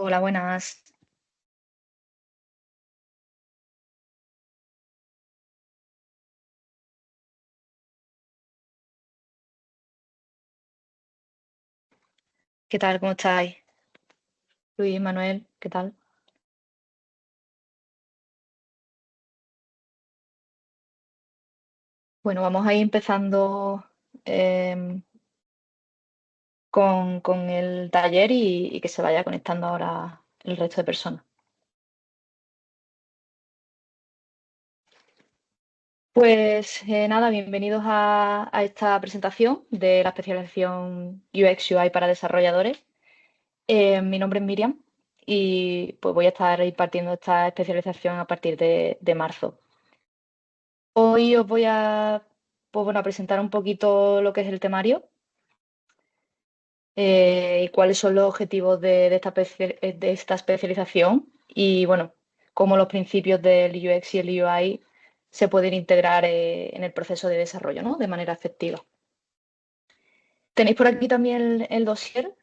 Hola, buenas. ¿Qué tal? ¿Cómo estáis? Luis, Manuel, ¿qué tal? Bueno, vamos a ir empezando em, con el taller y que se vaya conectando ahora el resto de personas. Pues nada, bienvenidos a esta presentación de la especialización UX UI para desarrolladores. Mi nombre es Miriam y pues voy a estar impartiendo esta especialización a partir de marzo. Hoy os voy a, pues, bueno, a presentar un poquito lo que es el temario y cuáles son los objetivos de esta especialización y, bueno, cómo los principios del UX y el UI se pueden integrar en el proceso de desarrollo, ¿no? De manera efectiva. Tenéis por aquí también el dossier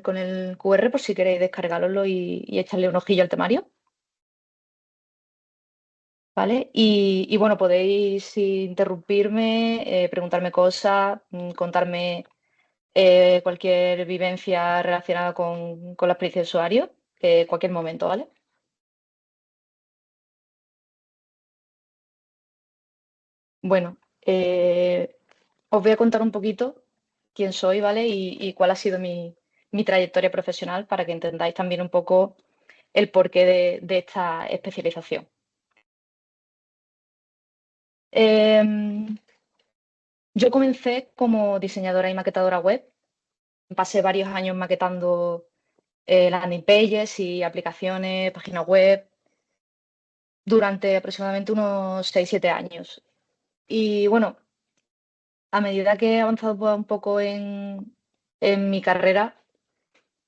con el QR por si queréis descargarlo y echarle un ojillo al temario, ¿vale? Y, bueno, podéis interrumpirme, preguntarme cosas, contarme cualquier vivencia relacionada con la experiencia de usuario, cualquier momento, ¿vale? Bueno, os voy a contar un poquito quién soy, ¿vale? Y cuál ha sido mi trayectoria profesional para que entendáis también un poco el porqué de esta especialización. Em, yo comencé como diseñadora y maquetadora web. Pasé varios años maquetando landing pages y aplicaciones, páginas web, durante aproximadamente unos 6 7 años. Y bueno, a medida que he avanzado pues, un poco en mi carrera,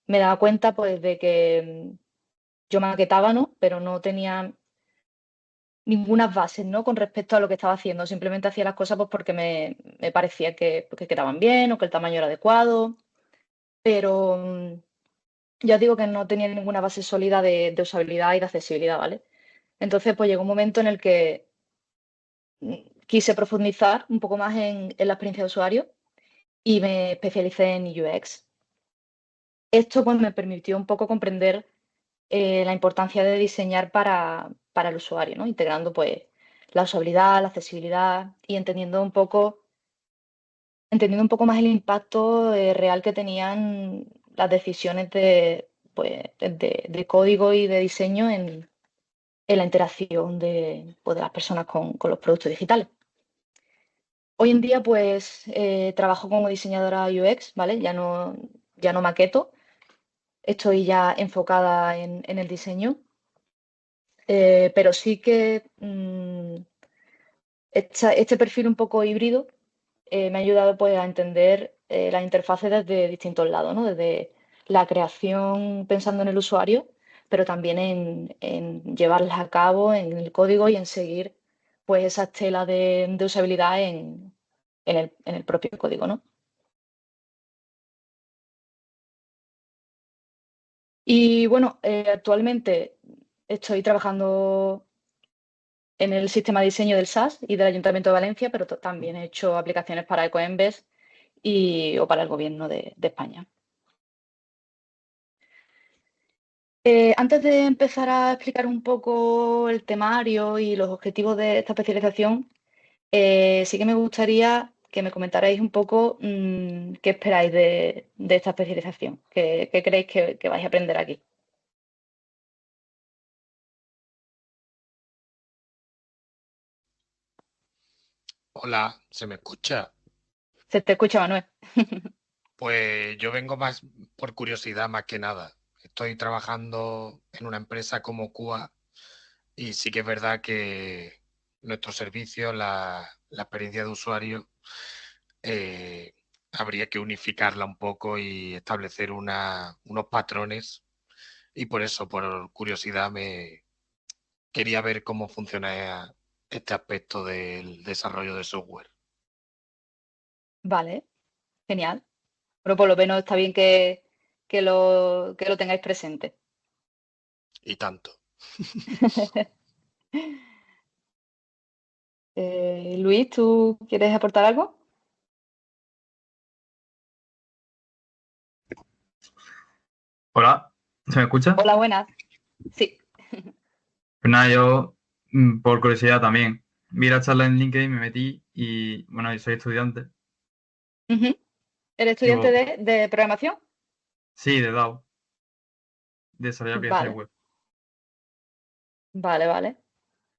me he dado cuenta pues de que yo maquetaba, ¿no? Pero no tenía ninguna base, ¿no? Con respecto a lo que estaba haciendo. Simplemente hacía las cosas pues porque me parecía que quedaban bien o que el tamaño era adecuado. Pero ya os digo que no tenía ninguna base sólida de usabilidad y de accesibilidad, ¿vale? Entonces, pues llegó un momento en el que quise profundizar un poco más en la experiencia de usuario y me especialicé en UX. Esto pues me permitió un poco comprender la importancia de diseñar para el usuario, ¿no? Integrando pues la usabilidad, la accesibilidad y entendiendo un poco más el impacto real que tenían las decisiones de código y de diseño en la interacción pues, de las personas con los productos digitales. Hoy en día, pues, trabajo como diseñadora UX, ¿vale? Ya no maqueto, estoy ya enfocada en el diseño, pero sí que este perfil un poco híbrido me ha ayudado pues, a entender las interfaces desde distintos lados, ¿no? Desde la creación pensando en el usuario, pero también en llevarlas a cabo en el código y en seguir pues, esa estela de usabilidad en el propio código, ¿no? Y bueno, actualmente estoy trabajando en el sistema de diseño del SAS y del Ayuntamiento de Valencia, pero también he hecho aplicaciones para Ecoembes o para el Gobierno de España. Antes de empezar a explicar un poco el temario y los objetivos de esta especialización, sí que me gustaría que me comentarais un poco qué esperáis de esta especialización, qué creéis que vais a aprender aquí. Hola, ¿se me escucha? Se te escucha, Manuel. Pues yo vengo más por curiosidad más que nada. Estoy trabajando en una empresa como QA y sí que es verdad que nuestro servicio, la experiencia de usuario, eh, habría que unificarla un poco y establecer unos patrones. Y por eso, por curiosidad, me quería ver cómo funciona este aspecto del desarrollo de software. Vale, genial. Pero por lo menos está bien que lo tengáis presente. y tanto. Luis, ¿tú quieres aportar algo? Hola, ¿se me escucha? Hola, buenas. Sí. Pues nada, yo por curiosidad también vi la charla en LinkedIn, me metí y bueno, yo soy estudiante. Ujú. ¿Eres Y estudiante de programación? sí, de DAO, de desarrollo de aplicaciones Vale, web. vale, vale.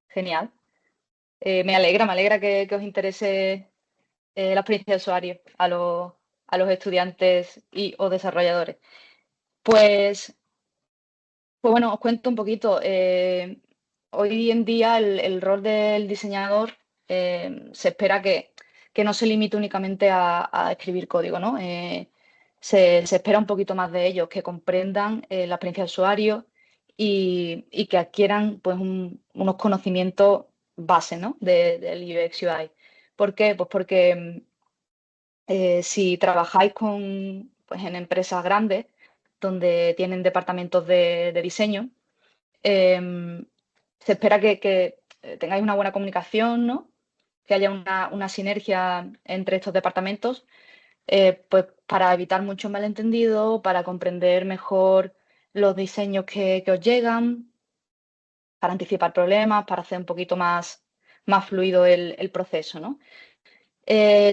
Genial. Me alegra que os interese la experiencia de usuario a los estudiantes y o desarrolladores. Pues, pues bueno, os cuento un poquito. Hoy en día el rol del diseñador se espera que no se limite únicamente a escribir código, ¿no? Se espera un poquito más de ellos, que comprendan la experiencia de usuario y que adquieran pues, unos conocimientos base, ¿no? Del UX UI. ¿Por qué? Pues porque si trabajáis pues, en empresas grandes donde tienen departamentos de diseño, em, se espera que tengáis una buena comunicación, ¿no? Que haya una sinergia entre estos departamentos, pues para evitar muchos malentendidos, para comprender mejor los diseños que os llegan, para anticipar problemas, para hacer un poquito más fluido el proceso, ¿no?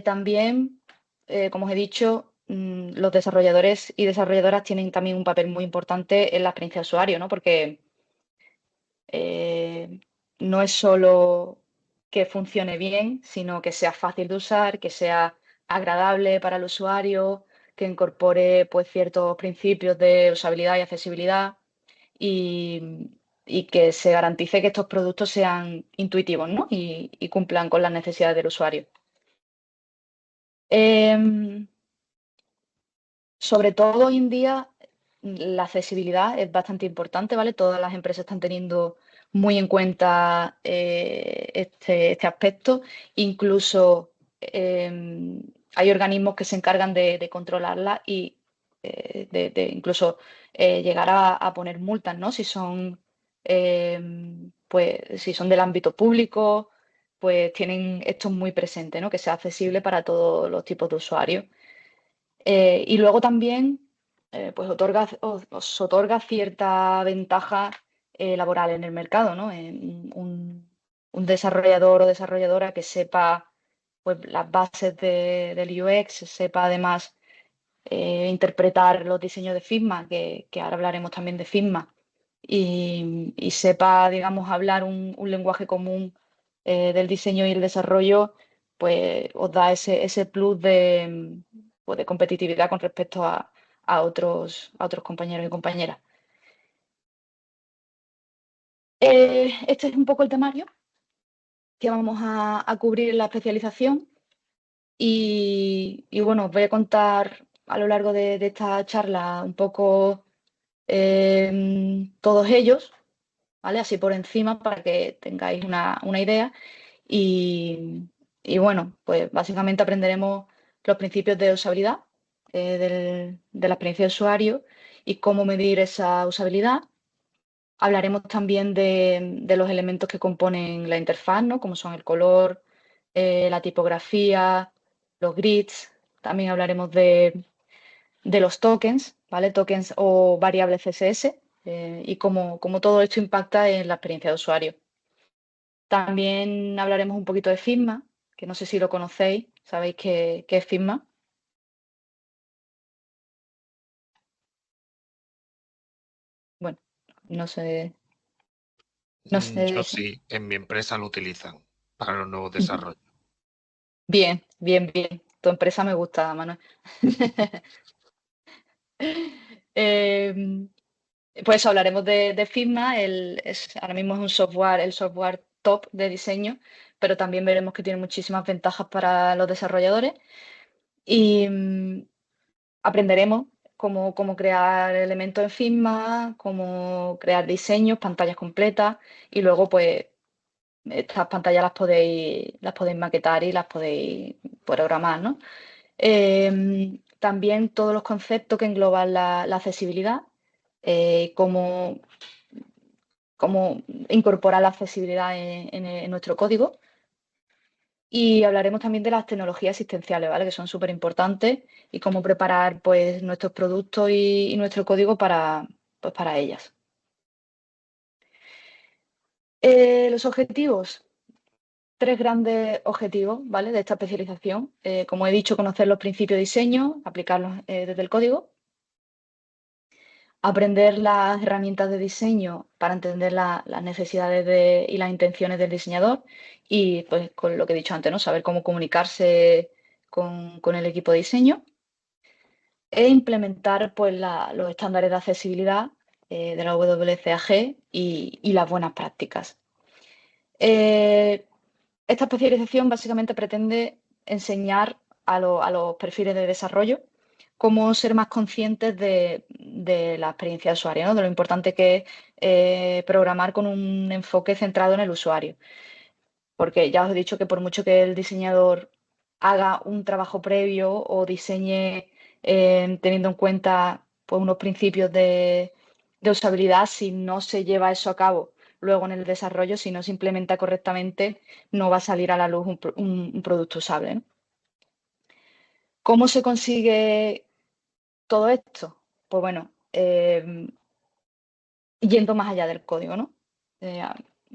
También, como os he dicho, los desarrolladores y desarrolladoras tienen también un papel muy importante en la experiencia de usuario, ¿no? Porque eh, no es solo que funcione bien, sino que sea fácil de usar, que sea agradable para el usuario, que incorpore pues, ciertos principios de usabilidad y accesibilidad y, y que se garantice que estos productos sean intuitivos, ¿no? Y cumplan con las necesidades del usuario. Em, Sobre todo hoy en día, la accesibilidad es bastante importante, ¿vale? Todas las empresas están teniendo muy en cuenta este aspecto. Incluso hay organismos que se encargan de controlarla y de incluso llegar a poner multas, ¿no? Si son, pues, si son del ámbito público, pues tienen esto muy presente, ¿no? Que sea accesible para todos los tipos de usuarios. Y luego también pues os otorga cierta ventaja laboral en el mercado, ¿no? Un desarrollador o desarrolladora que sepa pues, las bases del UX, sepa además interpretar los diseños de Figma, que ahora hablaremos también de Figma, y sepa, digamos, hablar un lenguaje común del diseño y el desarrollo, pues os da ese plus pues, de competitividad con respecto a otros compañeros y compañeras. Este es un poco el temario que vamos a cubrir en la especialización y bueno, os voy a contar a lo largo de esta charla un poco todos ellos, ¿vale? Así por encima para que tengáis una idea. Y, y bueno, pues básicamente aprenderemos los principios de usabilidad de la experiencia de usuario y cómo medir esa usabilidad. Hablaremos también de los elementos que componen la interfaz, ¿no? Como son el color, la tipografía, los grids. También hablaremos de los tokens, ¿vale? Tokens o variables CSS y cómo todo esto impacta en la experiencia de usuario. También hablaremos un poquito de Figma, que no sé si lo conocéis, ¿sabéis qué es Figma? Bueno, no sé, no Yo sé. sí, en mi empresa lo utilizan para los nuevos Ujú. desarrollos. Bien, bien, bien. Tu empresa me gusta, Manuel. Em, pues hablaremos de Figma. Ahora mismo es un software, el software top de diseño, pero también veremos que tiene muchísimas ventajas para los desarrolladores. Y aprenderemos cómo crear elementos en Figma, cómo crear diseños, pantallas completas y luego pues estas pantallas las podéis maquetar y las podéis programar, ¿no? También todos los conceptos que engloban la accesibilidad, cómo cómo incorporar la accesibilidad en nuestro código. Y hablaremos también de las tecnologías asistenciales, ¿vale? Que son súper importantes y cómo preparar pues, nuestros productos y nuestro código pues, para ellas. Los objetivos. 3 grandes objetivos, ¿vale? De esta especialización. Como he dicho, conocer los principios de diseño, aplicarlos desde el código. Aprender las herramientas de diseño para entender las necesidades y las intenciones del diseñador y pues con lo que he dicho antes, ¿no? Saber cómo comunicarse con el equipo de diseño e implementar pues los estándares de accesibilidad de la WCAG y las buenas prácticas. Esta especialización básicamente pretende enseñar a los perfiles de desarrollo cómo ser más conscientes de la experiencia de usuario, ¿no? De lo importante que es programar con un enfoque centrado en el usuario. Porque ya os he dicho que por mucho que el diseñador haga un trabajo previo o diseñe teniendo en cuenta pues, unos principios de usabilidad, si no se lleva eso a cabo luego en el desarrollo, si no se implementa correctamente, no va a salir a la luz un producto usable, ¿no? ¿Cómo se consigue todo esto? Pues bueno, yendo más allá del código, ¿no?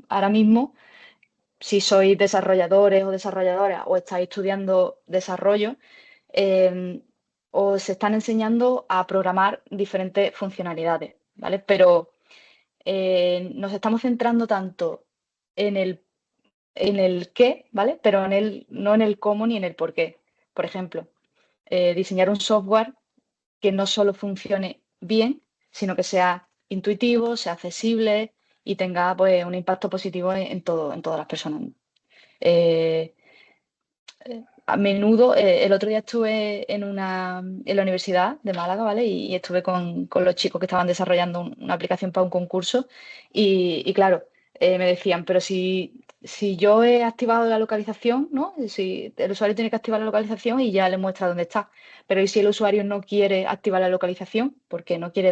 Ahora mismo, si sois desarrolladores o desarrolladoras o estáis estudiando desarrollo, os están enseñando a programar diferentes funcionalidades, ¿vale? Pero nos estamos centrando tanto en el qué, ¿vale? Pero no en el cómo ni en el por qué. Por ejemplo, diseñar un software que no solo funcione bien, sino que sea intuitivo, sea accesible y tenga pues, un impacto positivo en todas las personas. Eh, a menudo, el otro día estuve en la Universidad de Málaga, ¿vale? Y estuve con los chicos que estaban desarrollando una aplicación para un concurso y claro, me decían, pero si yo he activado la localización, ¿no? Si el usuario tiene que activar la localización y ya le muestra dónde está. Pero ¿y si el usuario no quiere activar la localización porque no quiere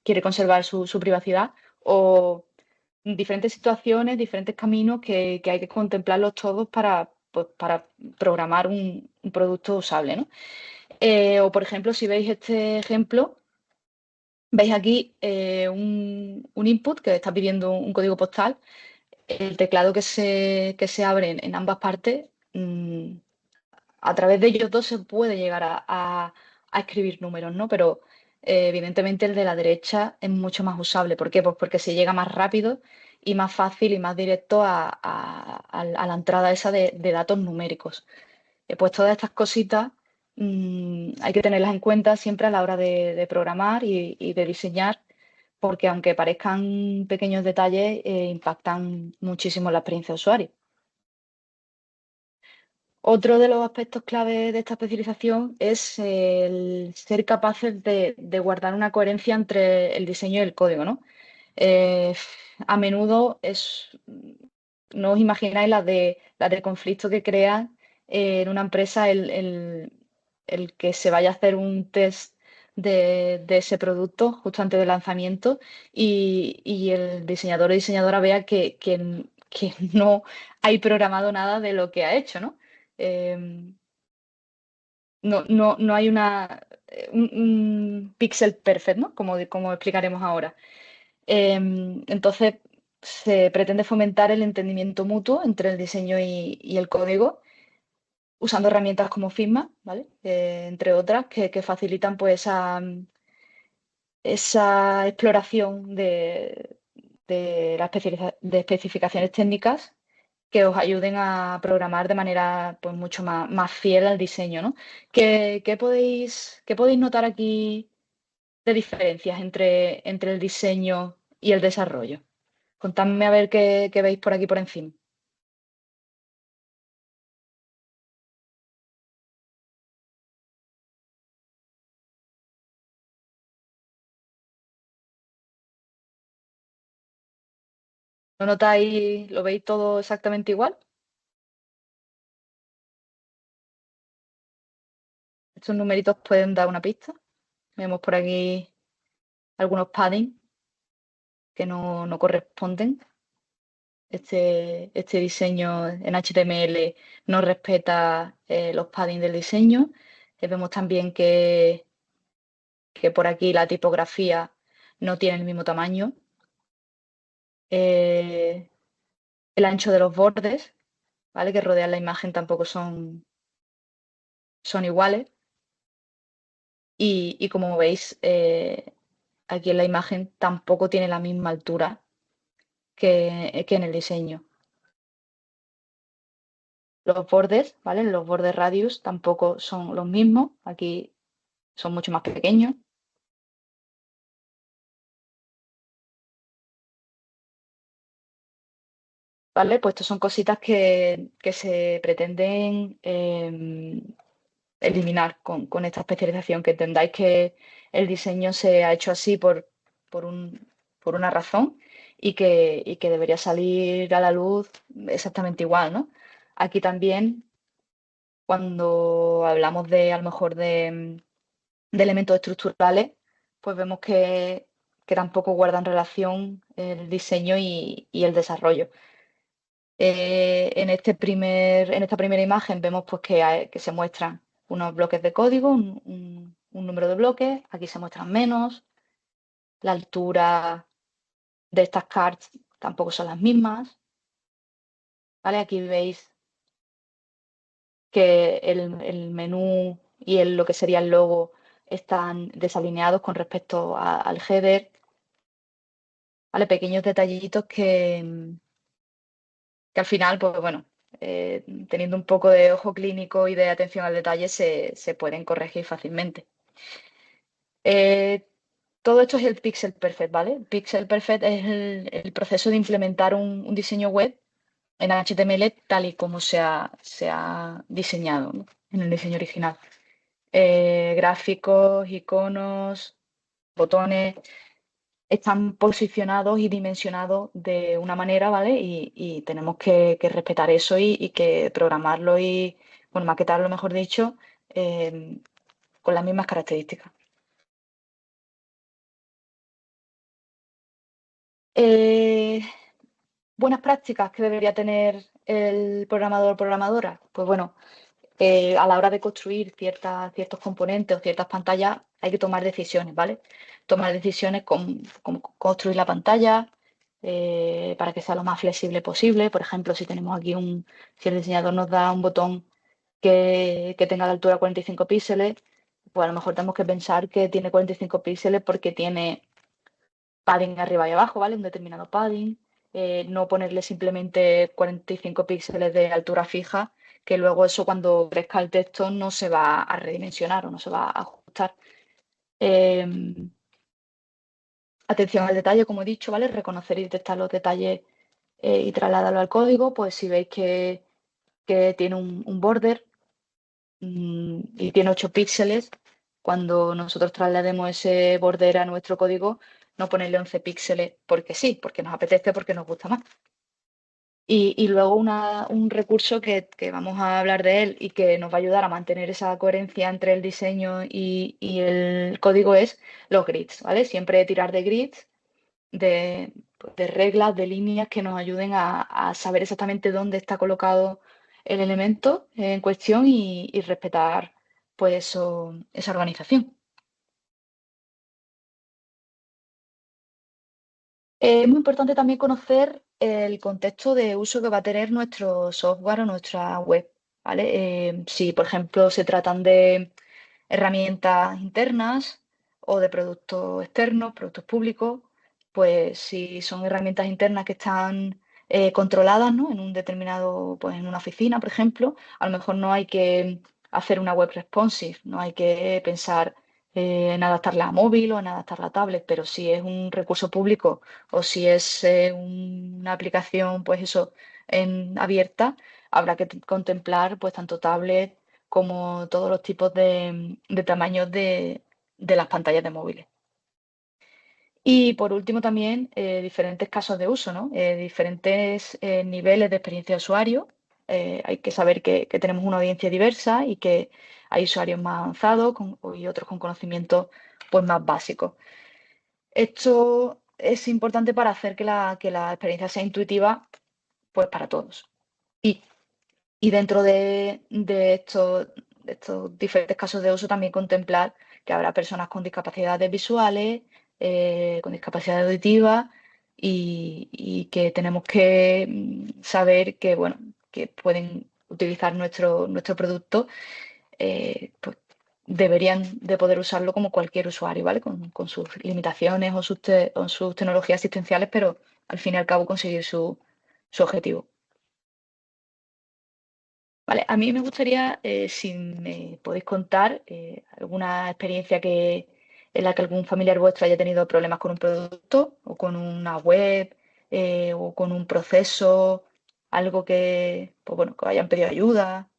quiere conservar su privacidad o diferentes situaciones, diferentes caminos que hay que contemplarlos todos pues, para programar un producto usable, ¿no? O, por ejemplo, si veis este ejemplo, veis aquí un input que está pidiendo un código postal. El teclado que se abre en ambas partes, a través de ellos dos se puede llegar a escribir números, ¿no? Pero evidentemente el de la derecha es mucho más usable. ¿Por qué? Pues porque se llega más rápido y más fácil y más directo a la entrada esa de datos numéricos. Pues todas estas cositas hay que tenerlas en cuenta siempre a la hora de programar y de diseñar, porque aunque parezcan pequeños detalles, impactan muchísimo en la experiencia de usuario. Otro de los aspectos clave de esta especialización es el ser capaces de guardar una coherencia entre el diseño y el código, ¿no? Eh, a menudo no os imagináis las de conflicto que crea en una empresa el que se vaya a hacer un test de ese producto justo antes del lanzamiento y el diseñador o diseñadora vea que no hay programado nada de lo que ha hecho, ¿no? Eh, no hay un pixel perfect, ¿no? Como explicaremos ahora. Entonces, se pretende fomentar el entendimiento mutuo entre el diseño y el código, usando herramientas como Figma, ¿vale? Entre otras, que facilitan pues esa exploración de especificaciones técnicas que os ayuden a programar de manera pues, mucho más fiel al diseño, ¿no? ¿Qué podéis notar aquí de diferencias entre el diseño y el desarrollo? Contadme a ver qué veis por aquí por encima. ¿Lo notáis, lo veis todo exactamente igual? Estos numeritos pueden dar una pista. Vemos por aquí algunos padding que no corresponden. Este diseño en HTML no respeta los padding del diseño. Vemos también que por aquí la tipografía no tiene el mismo tamaño. El ancho de los bordes, ¿vale? Que rodean la imagen tampoco son iguales. Y como veis, aquí en la imagen tampoco tiene la misma altura que en el diseño. Los bordes, ¿vale? Los bordes radius tampoco son los mismos. Aquí son mucho más pequeños. ¿Vale? Pues estas son cositas que se pretenden eliminar con esta especialización, que entendáis que el diseño se ha hecho así por una razón y que debería salir a la luz exactamente igual, ¿no? Aquí también, cuando hablamos a lo mejor de elementos estructurales, pues vemos que tampoco guardan relación el diseño y el desarrollo. En esta primera imagen vemos pues que se muestran unos bloques de código, un número de bloques, aquí se muestran menos, la altura de estas cards tampoco son las mismas, ¿vale? Aquí veis que el menú y lo que sería el logo están desalineados con respecto al header, ¿vale? Pequeños detallitos que al final, pues bueno, teniendo un poco de ojo clínico y de atención al detalle, se pueden corregir fácilmente. Todo esto es el Pixel Perfect, ¿vale? Pixel Perfect es el proceso de implementar un diseño web en HTML tal y como se ha diseñado, ¿no? En el diseño original. Gráficos, iconos, botones, están posicionados y dimensionados de una manera, ¿vale? Y tenemos que respetar eso y que programarlo y, bueno, maquetarlo, mejor dicho, con las mismas características. Buenas prácticas que debería tener el programador o programadora. Pues bueno, a la hora de construir ciertos componentes o ciertas pantallas hay que tomar decisiones, ¿vale? Tomar decisiones como construir la pantalla para que sea lo más flexible posible. Por ejemplo, si el diseñador nos da un botón que tenga la altura 45 píxeles, pues a lo mejor tenemos que pensar que tiene 45 píxeles porque tiene padding arriba y abajo, ¿vale? Un determinado padding. No ponerle simplemente 45 píxeles de altura fija, que luego eso cuando crezca el texto no se va a redimensionar o no se va a ajustar. Atención al detalle, como he dicho, ¿vale? Reconocer y detectar los detalles y trasladarlo al código. Pues si veis que tiene un border y tiene 8 píxeles, cuando nosotros traslademos ese border a nuestro código, no ponerle 11 píxeles porque sí, porque nos apetece, porque nos gusta más. Y luego un recurso que vamos a hablar de él y que nos va a ayudar a mantener esa coherencia entre el diseño y el código es los grids, ¿vale? Siempre tirar de grids, de reglas, de líneas que nos ayuden a saber exactamente dónde está colocado el elemento en cuestión y respetar pues esa organización. Es muy importante también conocer el contexto de uso que va a tener nuestro software o nuestra web, ¿vale? Si, por ejemplo, se tratan de herramientas internas o de productos externos, productos públicos, pues si son herramientas internas que están controladas, ¿no? En un determinado, pues en una oficina, por ejemplo, a lo mejor no hay que hacer una web responsive, no hay que pensar en adaptarla a móvil o en adaptarla a tablet, pero si es un recurso público o si es una aplicación, pues eso, abierta, habrá que contemplar pues tanto tablet como todos los tipos de tamaños de las pantallas de móviles. Y por último también diferentes casos de uso, ¿no? Diferentes niveles de experiencia de usuario. Hay que saber que tenemos una audiencia diversa y que hay usuarios más avanzados y otros con conocimientos pues, más básicos. Esto es importante para hacer que la experiencia sea intuitiva, pues para todos. Y dentro de estos diferentes casos de uso también contemplar que habrá personas con discapacidades visuales, con discapacidad auditiva y que tenemos que saber que, bueno, que pueden utilizar nuestro producto, pues deberían de poder usarlo como cualquier usuario, ¿vale? Con sus limitaciones o sus tecnologías asistenciales, pero al fin y al cabo conseguir su objetivo. Vale, a mí me gustaría, si me podéis contar alguna experiencia en la que algún familiar vuestro haya tenido problemas con un producto o con una web o con un proceso, algo que, pues bueno, que hayan pedido ayuda.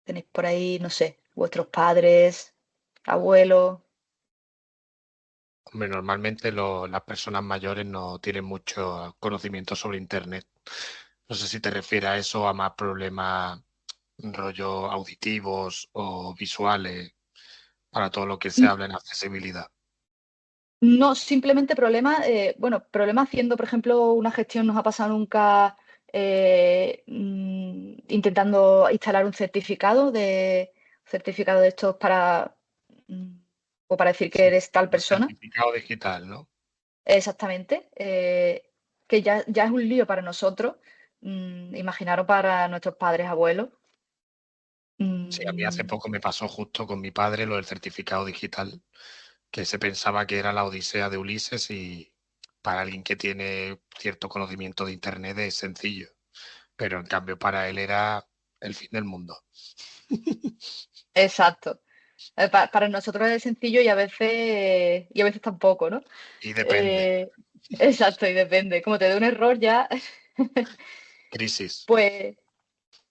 Tenéis por ahí, no sé, vuestros padres, abuelos. Hombre, normalmente las personas mayores no tienen mucho conocimiento sobre Internet. No sé si te refieres a eso, a más problemas rollo auditivos o visuales, para todo lo que se habla en accesibilidad. No, simplemente problemas, bueno, problemas haciendo, por ejemplo, una gestión nos ha pasado nunca intentando instalar un certificado de estos para, mm, o para decir que Sí, eres tal un persona. certificado digital, ¿no? Exactamente. Que ya es un lío para nosotros, imaginaros para nuestros padres, abuelos. Sí, a mí hace Mm, poco me pasó justo con mi padre lo del certificado digital, que se pensaba que era la Odisea de Ulises y para alguien que tiene cierto conocimiento de Internet es sencillo, pero en cambio para él era el fin del mundo. exacto. Para nosotros es sencillo y a veces tampoco, ¿no? Y depende, Eh, exacto, y depende. Como te dé un error ya, crisis. pues,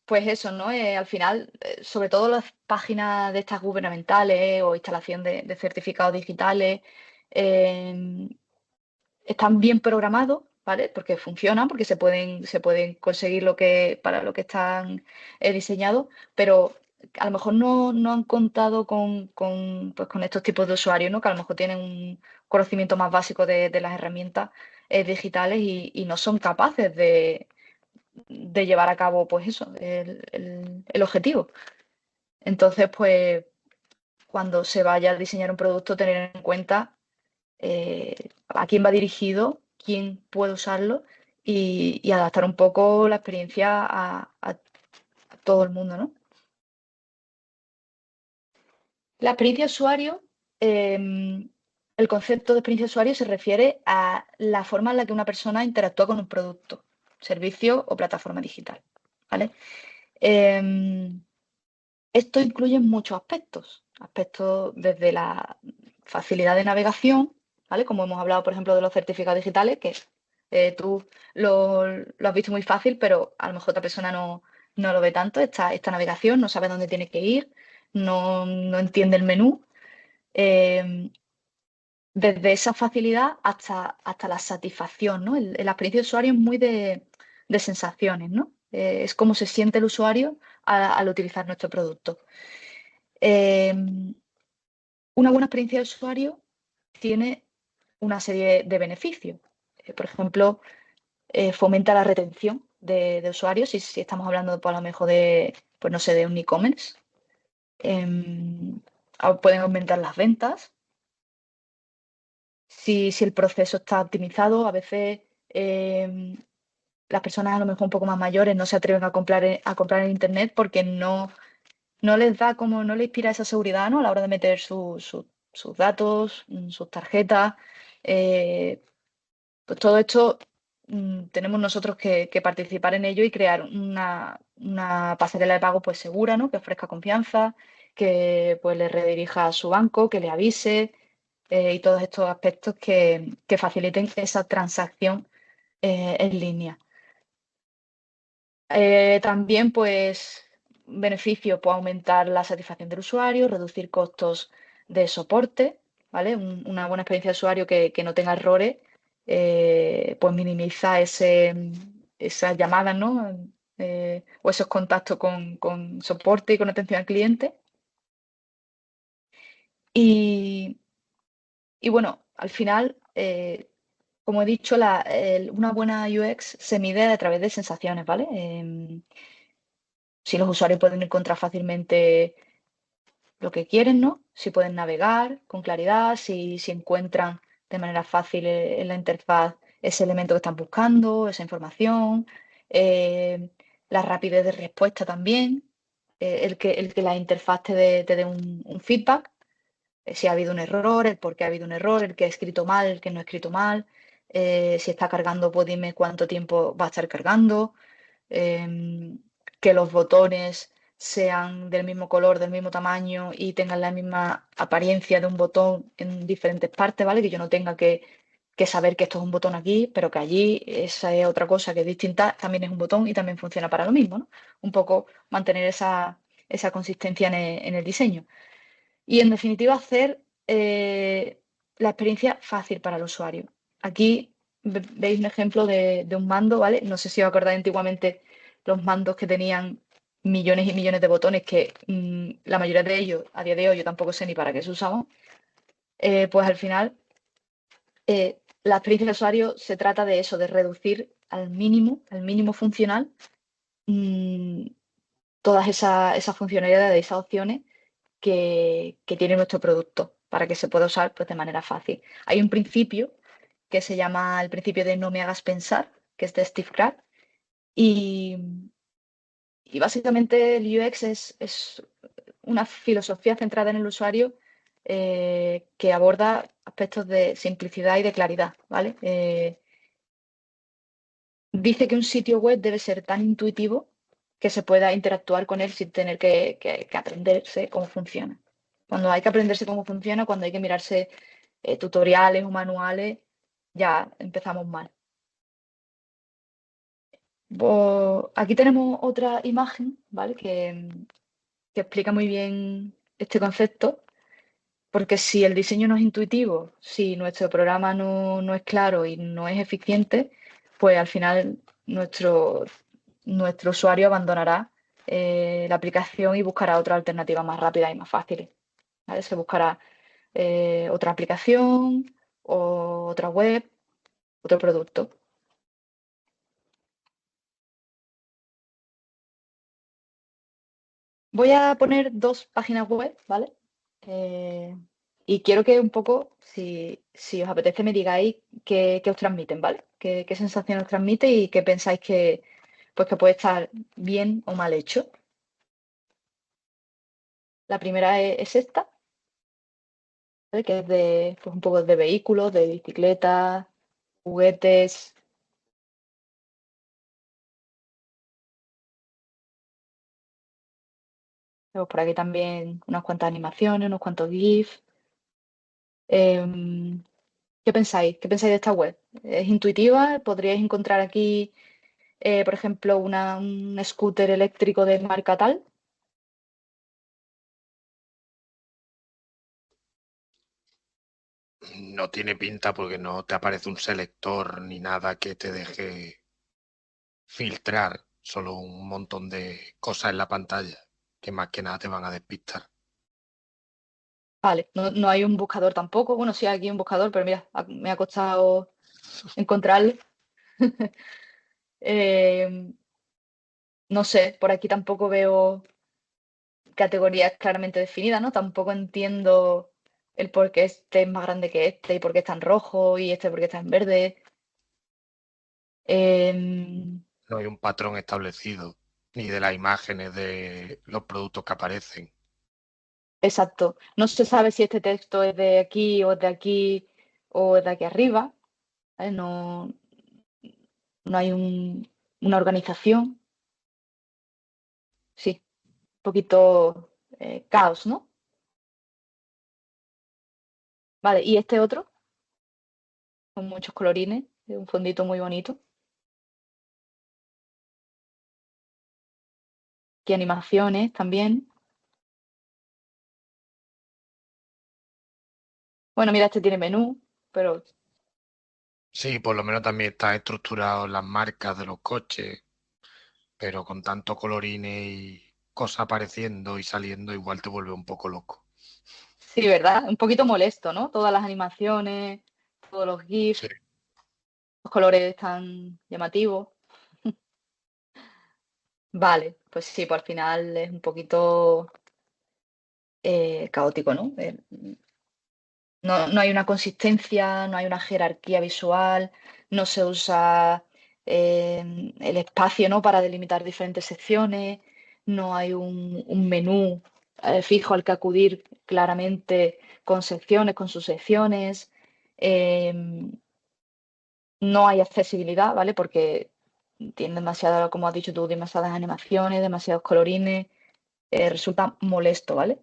pues eso, ¿no? Al final, sobre todo las páginas de estas gubernamentales o instalación de certificados digitales, eh, están bien programados, ¿vale? Porque funcionan, porque se pueden conseguir para lo que están diseñados, pero a lo mejor no han contado pues, con estos tipos de usuarios, ¿no? Que a lo mejor tienen un conocimiento más básico de las herramientas digitales y no son capaces de llevar a cabo, pues eso, el objetivo. Entonces, pues, cuando se vaya a diseñar un producto, tener en cuenta a quién va dirigido, quién puede usarlo y adaptar un poco la experiencia a todo el mundo, ¿no? La experiencia de usuario, el concepto de experiencia de usuario se refiere a la forma en la que una persona interactúa con un producto, servicio o plataforma digital, ¿vale? Em, Esto incluye muchos aspectos desde la facilidad de navegación, ¿vale? Como hemos hablado, por ejemplo, de los certificados digitales, que tú lo has visto muy fácil, pero a lo mejor otra persona no lo ve tanto, esta navegación, no sabe dónde tiene que ir, no entiende el menú. Eh, Desde esa facilidad hasta la satisfacción, ¿no? La experiencia de usuario es muy de sensaciones, ¿no? Es cómo se siente el usuario al utilizar nuestro producto. Eh, una buena experiencia de usuario tiene una serie de beneficios. Por ejemplo, fomenta la retención de usuarios, si estamos hablando, pues, a lo mejor pues no sé, de un e-commerce. Pueden aumentar las ventas. Si el proceso está optimizado, a veces las personas a lo mejor un poco más mayores no se atreven a comprar en Internet porque no les da como, no les inspira esa seguridad, ¿no? A la hora de meter sus datos, sus tarjetas. eh, pues todo esto tenemos nosotros que participar en ello y crear una pasarela de pago pues segura, ¿no? Que ofrezca confianza, que pues le redirija a su banco, que le avise y todos estos aspectos que faciliten esa transacción en línea. También, pues, beneficio puede aumentar la satisfacción del usuario, reducir costos de soporte, ¿vale? Una buena experiencia de usuario que no tenga errores, pues minimiza esas llamadas, ¿no? O esos contactos con soporte y con atención al cliente. Y, y bueno, al final, como he dicho, una buena UX se mide a través de sensaciones, ¿vale? Si los usuarios pueden encontrar fácilmente lo que quieren, ¿no? Si pueden navegar con claridad, si encuentran de manera fácil en la interfaz ese elemento que están buscando, esa información, eh, la rapidez de respuesta también, el que la interfaz te dé un feedback, si ha habido un error, el por qué ha habido un error, el que ha escrito mal, el que no ha escrito mal, si está cargando, pues dime cuánto tiempo va a estar cargando, que los botones sean del mismo color, del mismo tamaño y tengan la misma apariencia de un botón en diferentes partes, ¿vale? Que yo no tenga que saber que esto es un botón aquí, pero que allí esa es otra cosa que es distinta, también es un botón y también funciona para lo mismo, ¿no? Un poco mantener esa consistencia en el diseño. Y en definitiva, hacer la experiencia fácil para el usuario. Aquí veis un ejemplo de un mando, ¿vale? No sé si os acordáis antiguamente los mandos que tenían millones y millones de botones, que la mayoría de ellos, a día de hoy, yo tampoco sé ni para qué se usaban. Pues al final, la experiencia de usuario se trata de eso, de reducir al mínimo funcional, mm, todas esas funcionalidades, esas opciones que tiene nuestro producto para que se pueda usar pues, de manera fácil. Hay un principio que se llama el principio de no me hagas pensar, que es de Steve Krag, y, y básicamente el UX es una filosofía centrada en el usuario que aborda aspectos de simplicidad y de claridad, ¿vale? Dice que un sitio web debe ser tan intuitivo que se pueda interactuar con él sin tener que aprenderse cómo funciona. Cuando hay que aprenderse cómo funciona, cuando hay que mirarse tutoriales o manuales, ya empezamos mal. Aquí tenemos otra imagen, ¿vale? Que explica muy bien este concepto, porque si el diseño no es intuitivo, si nuestro programa no es claro y no es eficiente, pues al final nuestro usuario abandonará la aplicación y buscará otra alternativa más rápida y más fácil, ¿vale? Se buscará otra aplicación o otra web, otro producto. Voy a poner dos páginas web, ¿vale? Eh, y quiero que un poco, si os apetece, me digáis qué os transmiten, ¿vale? Qué sensación os transmite y qué pensáis pues, que puede estar bien o mal hecho. La primera es esta, ¿vale? Que es pues, un poco de vehículos, de bicicletas, juguetes. Tenemos por aquí también unas cuantas animaciones, unos cuantos GIFs. Em, ¿Qué pensáis? ¿Qué pensáis de esta web? ¿Es intuitiva? ¿Podríais encontrar aquí, por ejemplo, un scooter eléctrico de marca tal? No tiene pinta porque no te aparece un selector ni nada que te deje filtrar, solo un montón de cosas en la pantalla que más que nada te van a despistar. Vale, no hay un buscador tampoco. Bueno, sí hay aquí un buscador, pero mira, me ha costado encontrarlo. Eh, no sé, por aquí tampoco veo categorías claramente definidas, ¿no? Tampoco entiendo el por qué este es más grande que este y por qué está en rojo y este por qué está en verde. Em, No hay un patrón establecido, ni de las imágenes de los productos que aparecen. exacto. No se sabe si este texto es de aquí o es de aquí o es de aquí arriba. ¿Vale? No hay una organización. Sí, un poquito caos, ¿no? Vale, y este otro, con muchos colorines, un fondito muy bonito. Aquí animaciones también. Bueno, mira, este tiene menú, pero Sí, por lo menos también están estructurados las marcas de los coches, pero con tanto colorines y cosas apareciendo y saliendo, igual te vuelve un poco loco. Sí, ¿verdad? Un poquito molesto, ¿no? Todas las animaciones, todos los Sí. GIFs, los colores tan llamativos. Vale, pues sí, pues al final es un poquito caótico, ¿no? No hay una consistencia, no hay una jerarquía visual, no se usa el espacio, ¿no? Para delimitar diferentes secciones, no hay un menú fijo al que acudir claramente con secciones, con sus secciones. em, no hay accesibilidad, ¿vale? Porque tiene demasiado, como has dicho tú, demasiadas animaciones, demasiados colorines, resulta molesto, ¿vale?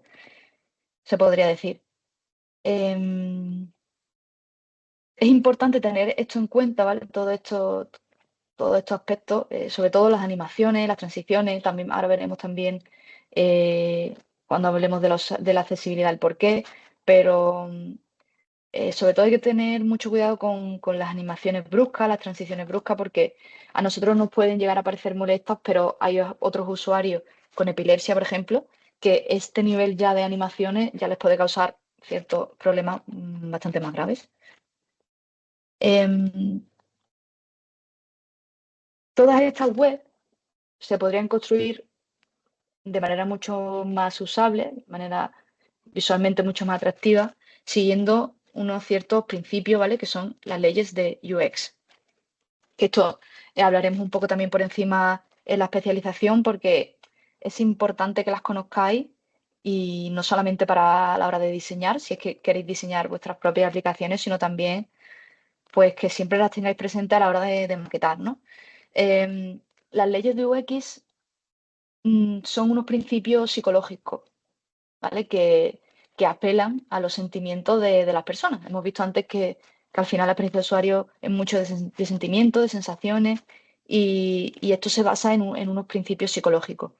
Se podría decir. Em, es importante tener esto en cuenta, ¿vale? Todos estos aspectos, sobre todo las animaciones, las transiciones, también ahora veremos también eh, cuando hablemos de la accesibilidad, el porqué, pero sobre todo hay que tener mucho cuidado con las animaciones bruscas, las transiciones bruscas, porque a nosotros nos pueden llegar a parecer molestas, pero hay otros usuarios con epilepsia, por ejemplo, que este nivel ya de animaciones ya les puede causar ciertos problemas bastante más graves. Em, todas estas webs se podrían construir de manera mucho más usable, de manera visualmente mucho más atractiva, siguiendo unos ciertos principios, ¿vale? Que son las leyes de UX. Que esto hablaremos un poco también por encima en la especialización porque es importante que las conozcáis y no solamente para la hora de diseñar, si es que queréis diseñar vuestras propias aplicaciones, sino también pues que siempre las tengáis presentes a la hora de maquetar, ¿no? Em, las leyes de UX son unos principios psicológicos, ¿vale? Que apelan a los sentimientos de las personas. Hemos visto antes que al final la experiencia de usuario es mucho de sentimientos, de sensaciones, y esto se basa en unos principios psicológicos,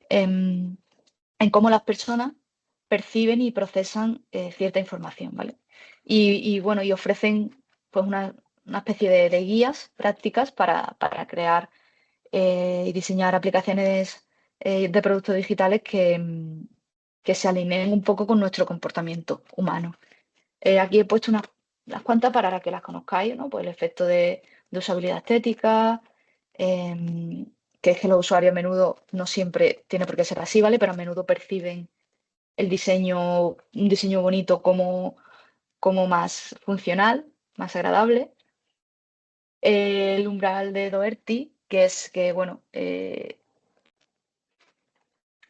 en, en cómo las personas perciben y procesan cierta información, ¿vale? Bueno, y ofrecen pues una especie de guías prácticas para crear y diseñar aplicaciones de productos digitales que se alineen un poco con nuestro comportamiento humano. Aquí he puesto unas cuantas para que las conozcáis, ¿no? Pues el efecto de usabilidad estética, em, que es que los usuarios a menudo, no siempre tiene por qué ser así, ¿vale? Pero a menudo perciben un diseño bonito como más funcional, más agradable. El umbral de Doherty, que es que, bueno,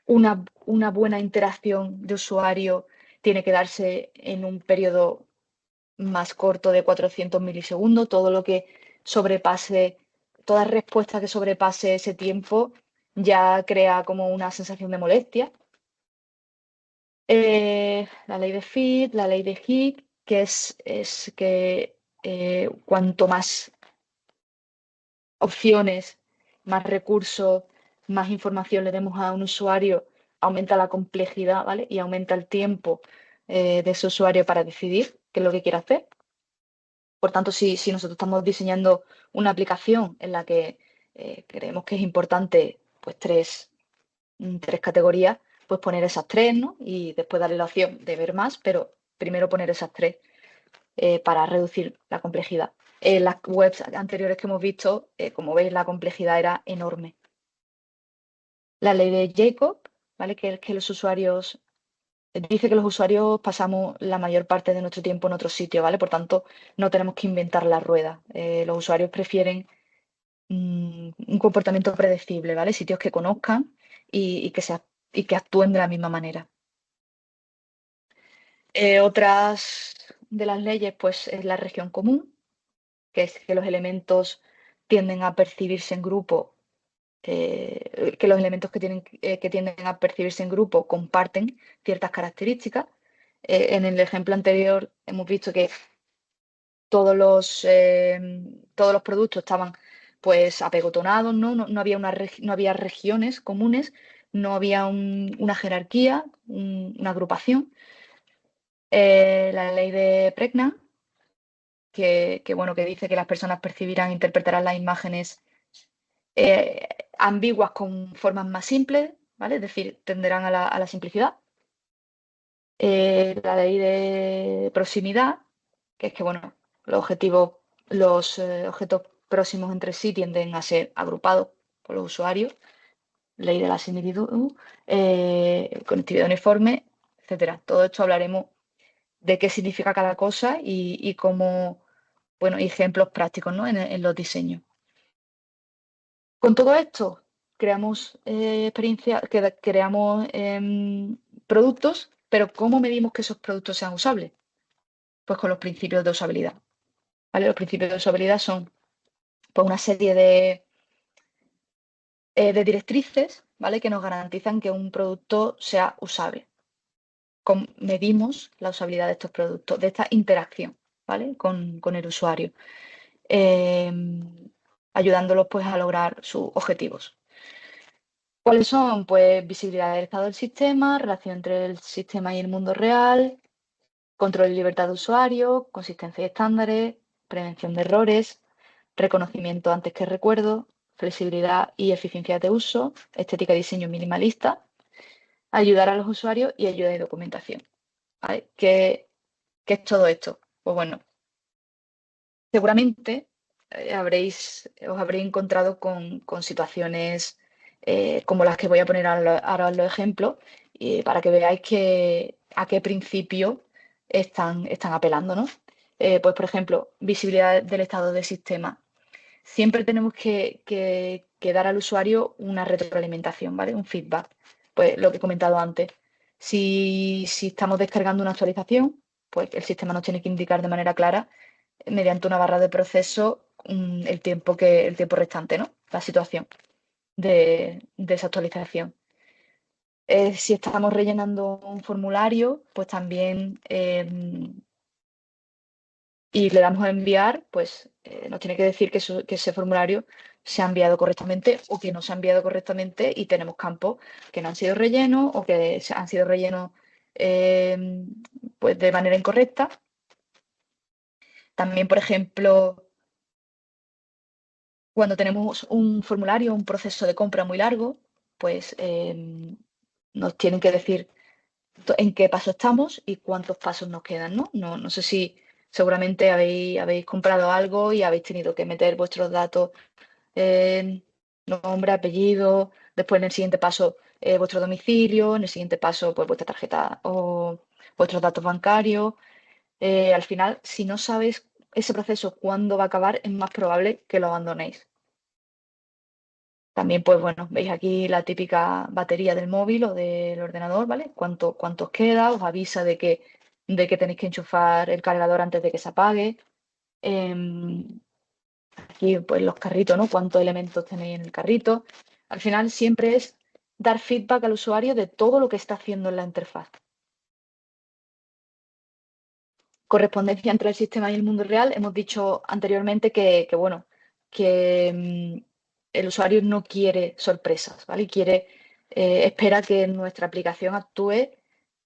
una buena interacción de usuario tiene que darse en un periodo más corto de 400 milisegundos. Todo lo que sobrepase, toda respuesta que sobrepase ese tiempo ya crea como una sensación de molestia. La ley de Fick, la ley de Hick, que es que cuanto más opciones, más recursos, más información le demos a un usuario, aumenta la complejidad, ¿vale? Y aumenta el tiempo de ese usuario para decidir qué es lo que quiere hacer. Por tanto, si nosotros estamos diseñando una aplicación en la que creemos que es importante pues tres categorías, pues poner esas tres, ¿no? Y después darle la opción de ver más, pero primero poner esas tres para reducir la complejidad. En las webs anteriores que hemos visto, como veis, la complejidad era enorme. La ley de Jacob, ¿vale? Que los usuarios, dice que los usuarios pasamos la mayor parte de nuestro tiempo en otro sitio, ¿vale? Por tanto, no tenemos que inventar la rueda. Los usuarios prefieren un comportamiento predecible, ¿vale? Sitios que conozcan y que actúen de la misma manera. Otras de las leyes, pues, es la región común, que es que los elementos tienden a percibirse en grupo, que los elementos que tienden a percibirse en grupo comparten ciertas características. En el ejemplo anterior hemos visto que todos los productos estaban pues apegotonados, ¿no? No había no había regiones comunes, no había una jerarquía, una agrupación. La ley de Pregna, bueno, que dice que las personas percibirán e interpretarán las imágenes eh, ambiguas con formas más simples, ¿vale? Es decir, tenderán a la simplicidad. la ley de proximidad, que es que, bueno, los objetos próximos entre sí tienden a ser agrupados por los usuarios, ley de la similitud, conectividad uniforme, etcétera. Todo esto hablaremos de qué significa cada cosa y cómo, bueno, y ejemplos prácticos, ¿no? en los diseños. Con todo esto, creamos creamos productos, pero ¿cómo medimos que esos productos sean usables? Pues con los principios de usabilidad. ¿Vale? Los principios de usabilidad son pues, una serie de directrices, ¿vale? Que nos garantizan que un producto sea usable. Medimos la usabilidad de estos productos, de esta interacción, ¿vale? Con el usuario, ayudándolos pues, a lograr sus objetivos. ¿Cuáles son? Pues visibilidad del estado del sistema, relación entre el sistema y el mundo real, control y libertad de usuario, consistencia y estándares, prevención de errores, reconocimiento antes que recuerdo, flexibilidad y eficiencia de uso, estética y diseño minimalista, ayudar a los usuarios y ayuda y documentación. ¿Vale? ¿Qué es todo esto? Pues bueno, seguramente os habréis encontrado con situaciones como las que voy a poner ahora los ejemplos, para que veáis a qué principio están apelando, ¿no? Pues, por ejemplo, visibilidad del estado del sistema. Siempre tenemos que dar al usuario una retroalimentación, ¿vale? Un feedback. Pues lo que he comentado antes. Si estamos descargando una actualización, pues el sistema nos tiene que indicar de manera clara, mediante una barra de proceso, el tiempo restante, ¿no? La situación de esa actualización. Si estamos rellenando un formulario, pues también y le damos a enviar, pues nos tiene que decir que ese formulario se ha enviado correctamente o que no se ha enviado correctamente, y tenemos campos que no han sido rellenos o que han sido rellenos pues de manera incorrecta. También, por ejemplo, cuando tenemos un formulario, un proceso de compra muy largo, pues nos tienen que decir en qué paso estamos y cuántos pasos nos quedan, ¿no? No sé si seguramente habéis comprado algo y habéis tenido que meter vuestros datos, nombre, apellido, después en el siguiente paso vuestro domicilio, en el siguiente paso pues vuestra tarjeta o vuestros datos bancarios. Al final, si no sabes ese proceso cuándo va a acabar, es más probable que lo abandonéis. También, pues bueno, veis aquí la típica batería del móvil o del ordenador, ¿vale? Cuánto os queda, os avisa de que tenéis que enchufar el cargador antes de que se apague. Aquí, pues los carritos, ¿no? Cuántos elementos tenéis en el carrito. Al final, siempre es dar feedback al usuario de todo lo que está haciendo en la interfaz. Correspondencia entre el sistema y el mundo real. Hemos dicho anteriormente que bueno, que el usuario no quiere sorpresas, ¿vale? Espera que nuestra aplicación actúe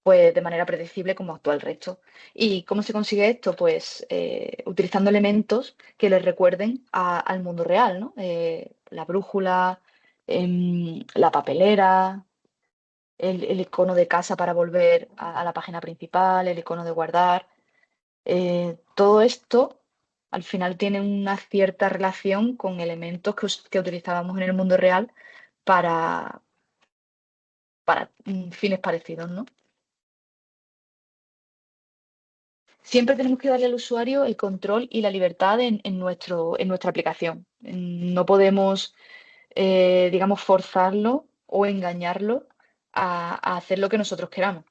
pues de manera predecible como actúa el resto. ¿Y cómo se consigue esto? Pues utilizando elementos que les recuerden al mundo real, ¿no? La brújula, la papelera, el icono de casa para volver a la página principal, el icono de guardar. Todo esto al final tiene una cierta relación con elementos que utilizábamos en el mundo real para fines parecidos, ¿no? Siempre tenemos que darle al usuario el control y la libertad en nuestra aplicación. No podemos, digamos, forzarlo o engañarlo a hacer lo que nosotros queramos.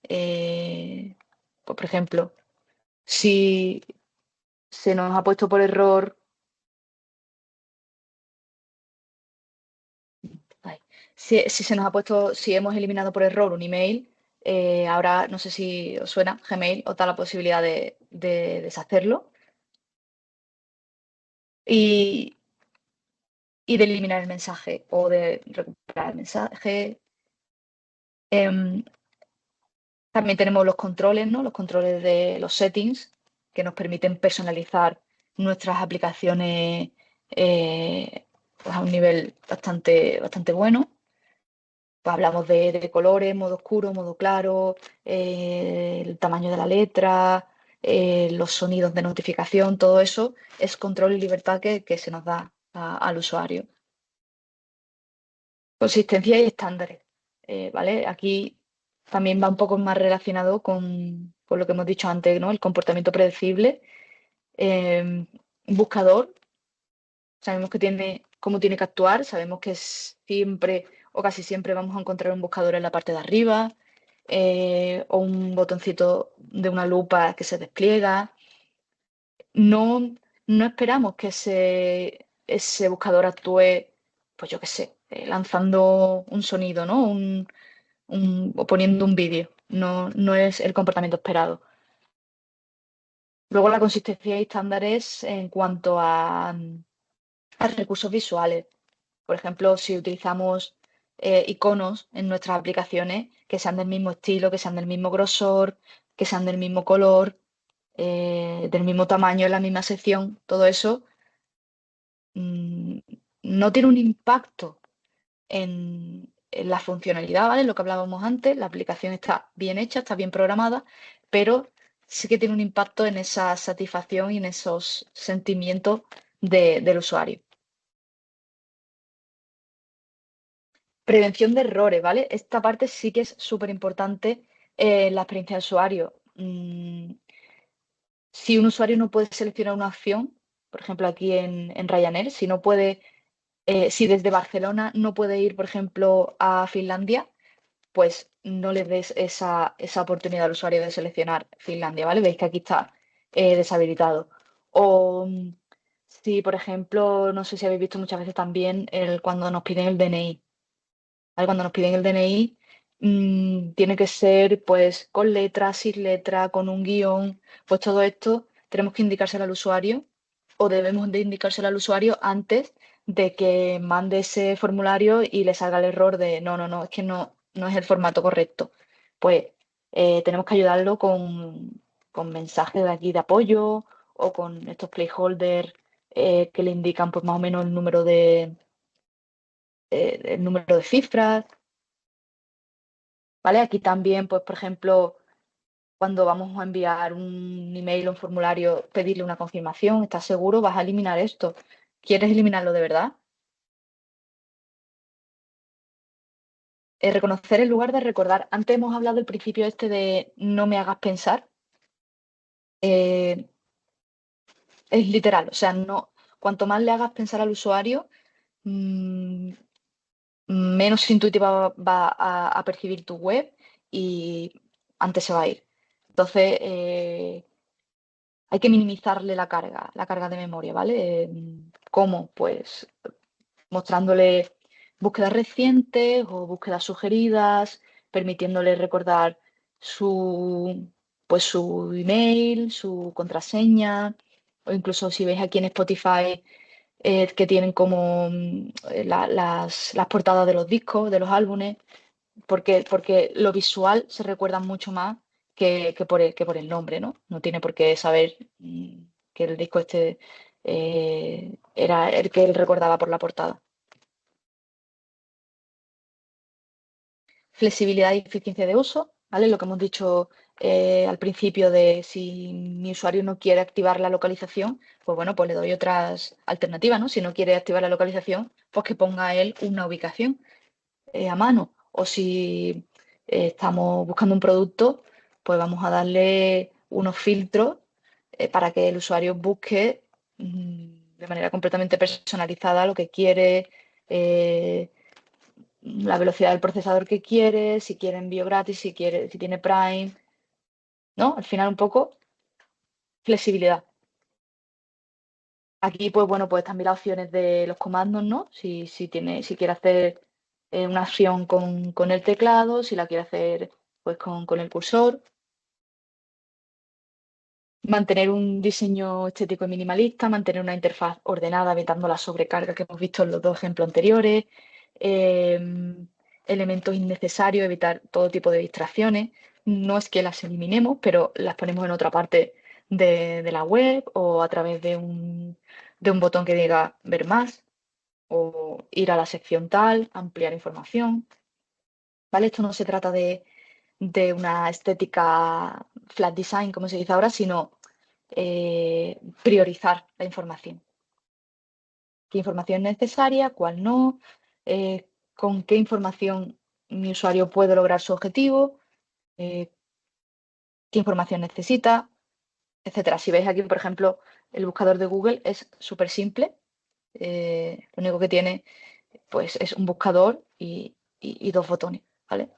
Pues, por ejemplo, si se nos ha puesto por error. Si se nos ha puesto, si hemos eliminado por error un email, ahora no sé si os suena, Gmail os da la posibilidad de deshacerlo y, de eliminar el mensaje o de recuperar el mensaje. También tenemos los controles, ¿no? Los controles de los settings, que nos permiten personalizar nuestras aplicaciones pues a un nivel bastante bueno. Pues hablamos de colores, modo oscuro, modo claro, el tamaño de la letra, los sonidos de notificación, todo eso es control y libertad que se nos da al usuario. Consistencia y estándares, ¿vale? Aquí también va un poco más relacionado con lo que hemos dicho antes, ¿no? El comportamiento predecible. Un buscador, sabemos que cómo tiene que actuar, sabemos que siempre o casi siempre vamos a encontrar un buscador en la parte de arriba, o un botoncito de una lupa que se despliega. No, no esperamos que ese buscador actúe, pues yo qué sé, lanzando un sonido, ¿no? O poniendo un vídeo. No, no es el comportamiento esperado. Luego la consistencia y estándares en cuanto a recursos visuales. Por ejemplo, si utilizamos iconos en nuestras aplicaciones que sean del mismo estilo, que sean del mismo grosor, que sean del mismo color, del mismo tamaño en la misma sección, todo eso mm, no tiene un impacto en la funcionalidad, ¿vale? Lo que hablábamos antes, la aplicación está bien hecha, está bien programada, pero sí que tiene un impacto en esa satisfacción y en esos sentimientos del usuario. Prevención de errores, ¿vale? Esta parte sí que es súper importante en la experiencia de usuario. Si un usuario no puede seleccionar una opción, por ejemplo aquí en Ryanair, si desde Barcelona no puede ir, por ejemplo, a Finlandia, pues no le des esa oportunidad al usuario de seleccionar Finlandia, ¿vale? Veis que aquí está deshabilitado. O si, por ejemplo, no sé si habéis visto muchas veces también cuando nos piden el DNI. ¿Vale? Cuando nos piden el DNI, tiene que ser pues con letra, sin letra, con un guión, pues todo esto tenemos que indicárselo al usuario o debemos de indicárselo al usuario antes de que mande ese formulario y le salga el error de no, no, no, es que no es el formato correcto. Pues tenemos que ayudarlo con mensajes de aquí de apoyo o con estos placeholders que le indican pues más o menos el número de cifras. ¿Vale? Aquí también, pues, por ejemplo, cuando vamos a enviar un email o un formulario, pedirle una confirmación, ¿estás seguro? ¿Vas a eliminar esto? ¿Quieres eliminarlo de verdad? Reconocer en lugar de recordar. Antes hemos hablado del principio este de no me hagas pensar. Eh, es literal, o sea, no, cuanto más le hagas pensar al usuario, mm, menos intuitiva va a percibir tu web y antes se va a ir. Entonces, hay que minimizarle la carga de memoria, ¿vale? ¿Cómo? Pues mostrándole búsquedas recientes o búsquedas sugeridas, permitiéndole recordar su email, su contraseña, o incluso si veis aquí en Spotify que tienen como las portadas de los discos, de los álbumes, porque lo visual se recuerda mucho más que por el nombre, ¿no? No tiene por qué saber que el disco este era el que él recordaba por la portada. Flexibilidad y eficiencia de uso, ¿vale? Lo que hemos dicho al principio de si mi usuario no quiere activar la localización, pues bueno, pues le doy otras alternativas, ¿no? Si no quiere activar la localización, pues que ponga él una ubicación a mano. O si estamos buscando un producto, pues vamos a darle unos filtros para que el usuario busque de manera completamente personalizada lo que quiere, la velocidad del procesador que quiere, si quiere envío gratis, si tiene Prime, ¿no? Al final un poco flexibilidad. Aquí, pues bueno, pues también las opciones de los comandos, ¿no? Si quiere hacer una acción con el teclado, si la quiere hacer pues con el cursor. Mantener un diseño estético y minimalista, mantener una interfaz ordenada, evitando la sobrecarga que hemos visto en los dos ejemplos anteriores. Elementos innecesarios, evitar todo tipo de distracciones. No es que las eliminemos, pero las ponemos en otra parte de la web o a través de un botón que diga ver más o ir a la sección tal, ampliar información. ¿vale? Esto no se trata de una estética flat design, como se dice ahora, sino priorizar la información. ¿Qué información es necesaria? ¿Cuál no? ¿Con qué información mi usuario puede lograr su objetivo? ¿Qué información necesita? Etcétera. Si veis aquí, por ejemplo, el buscador de Google es súper simple. Lo único que tiene pues, es un buscador y dos botones, ¿vale?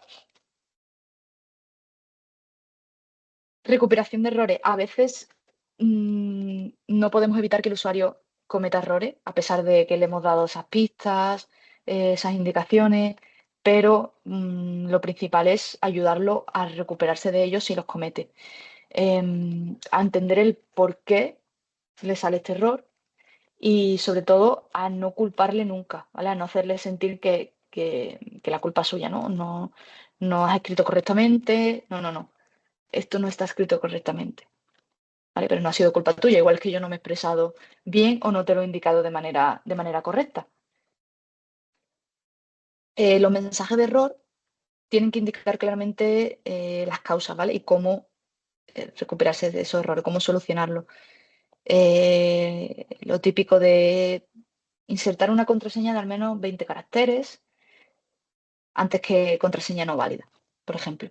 Recuperación de errores. A veces no podemos evitar que el usuario cometa errores, a pesar de que le hemos dado esas pistas, esas indicaciones, pero lo principal es ayudarlo a recuperarse de ellos si los comete. A entender el por qué le sale este error y sobre todo a no culparle nunca, ¿vale? A no hacerle sentir que la culpa es suya, ¿no? No, no has escrito correctamente, no. Esto no está escrito correctamente, ¿vale? Pero no ha sido culpa tuya, igual que yo no me he expresado bien o no te lo he indicado de manera correcta. Los mensajes de error tienen que indicar claramente las causas, ¿vale? Y cómo recuperarse de esos errores, cómo solucionarlo. Lo típico de insertar una contraseña de al menos 20 caracteres antes que contraseña no válida, por ejemplo.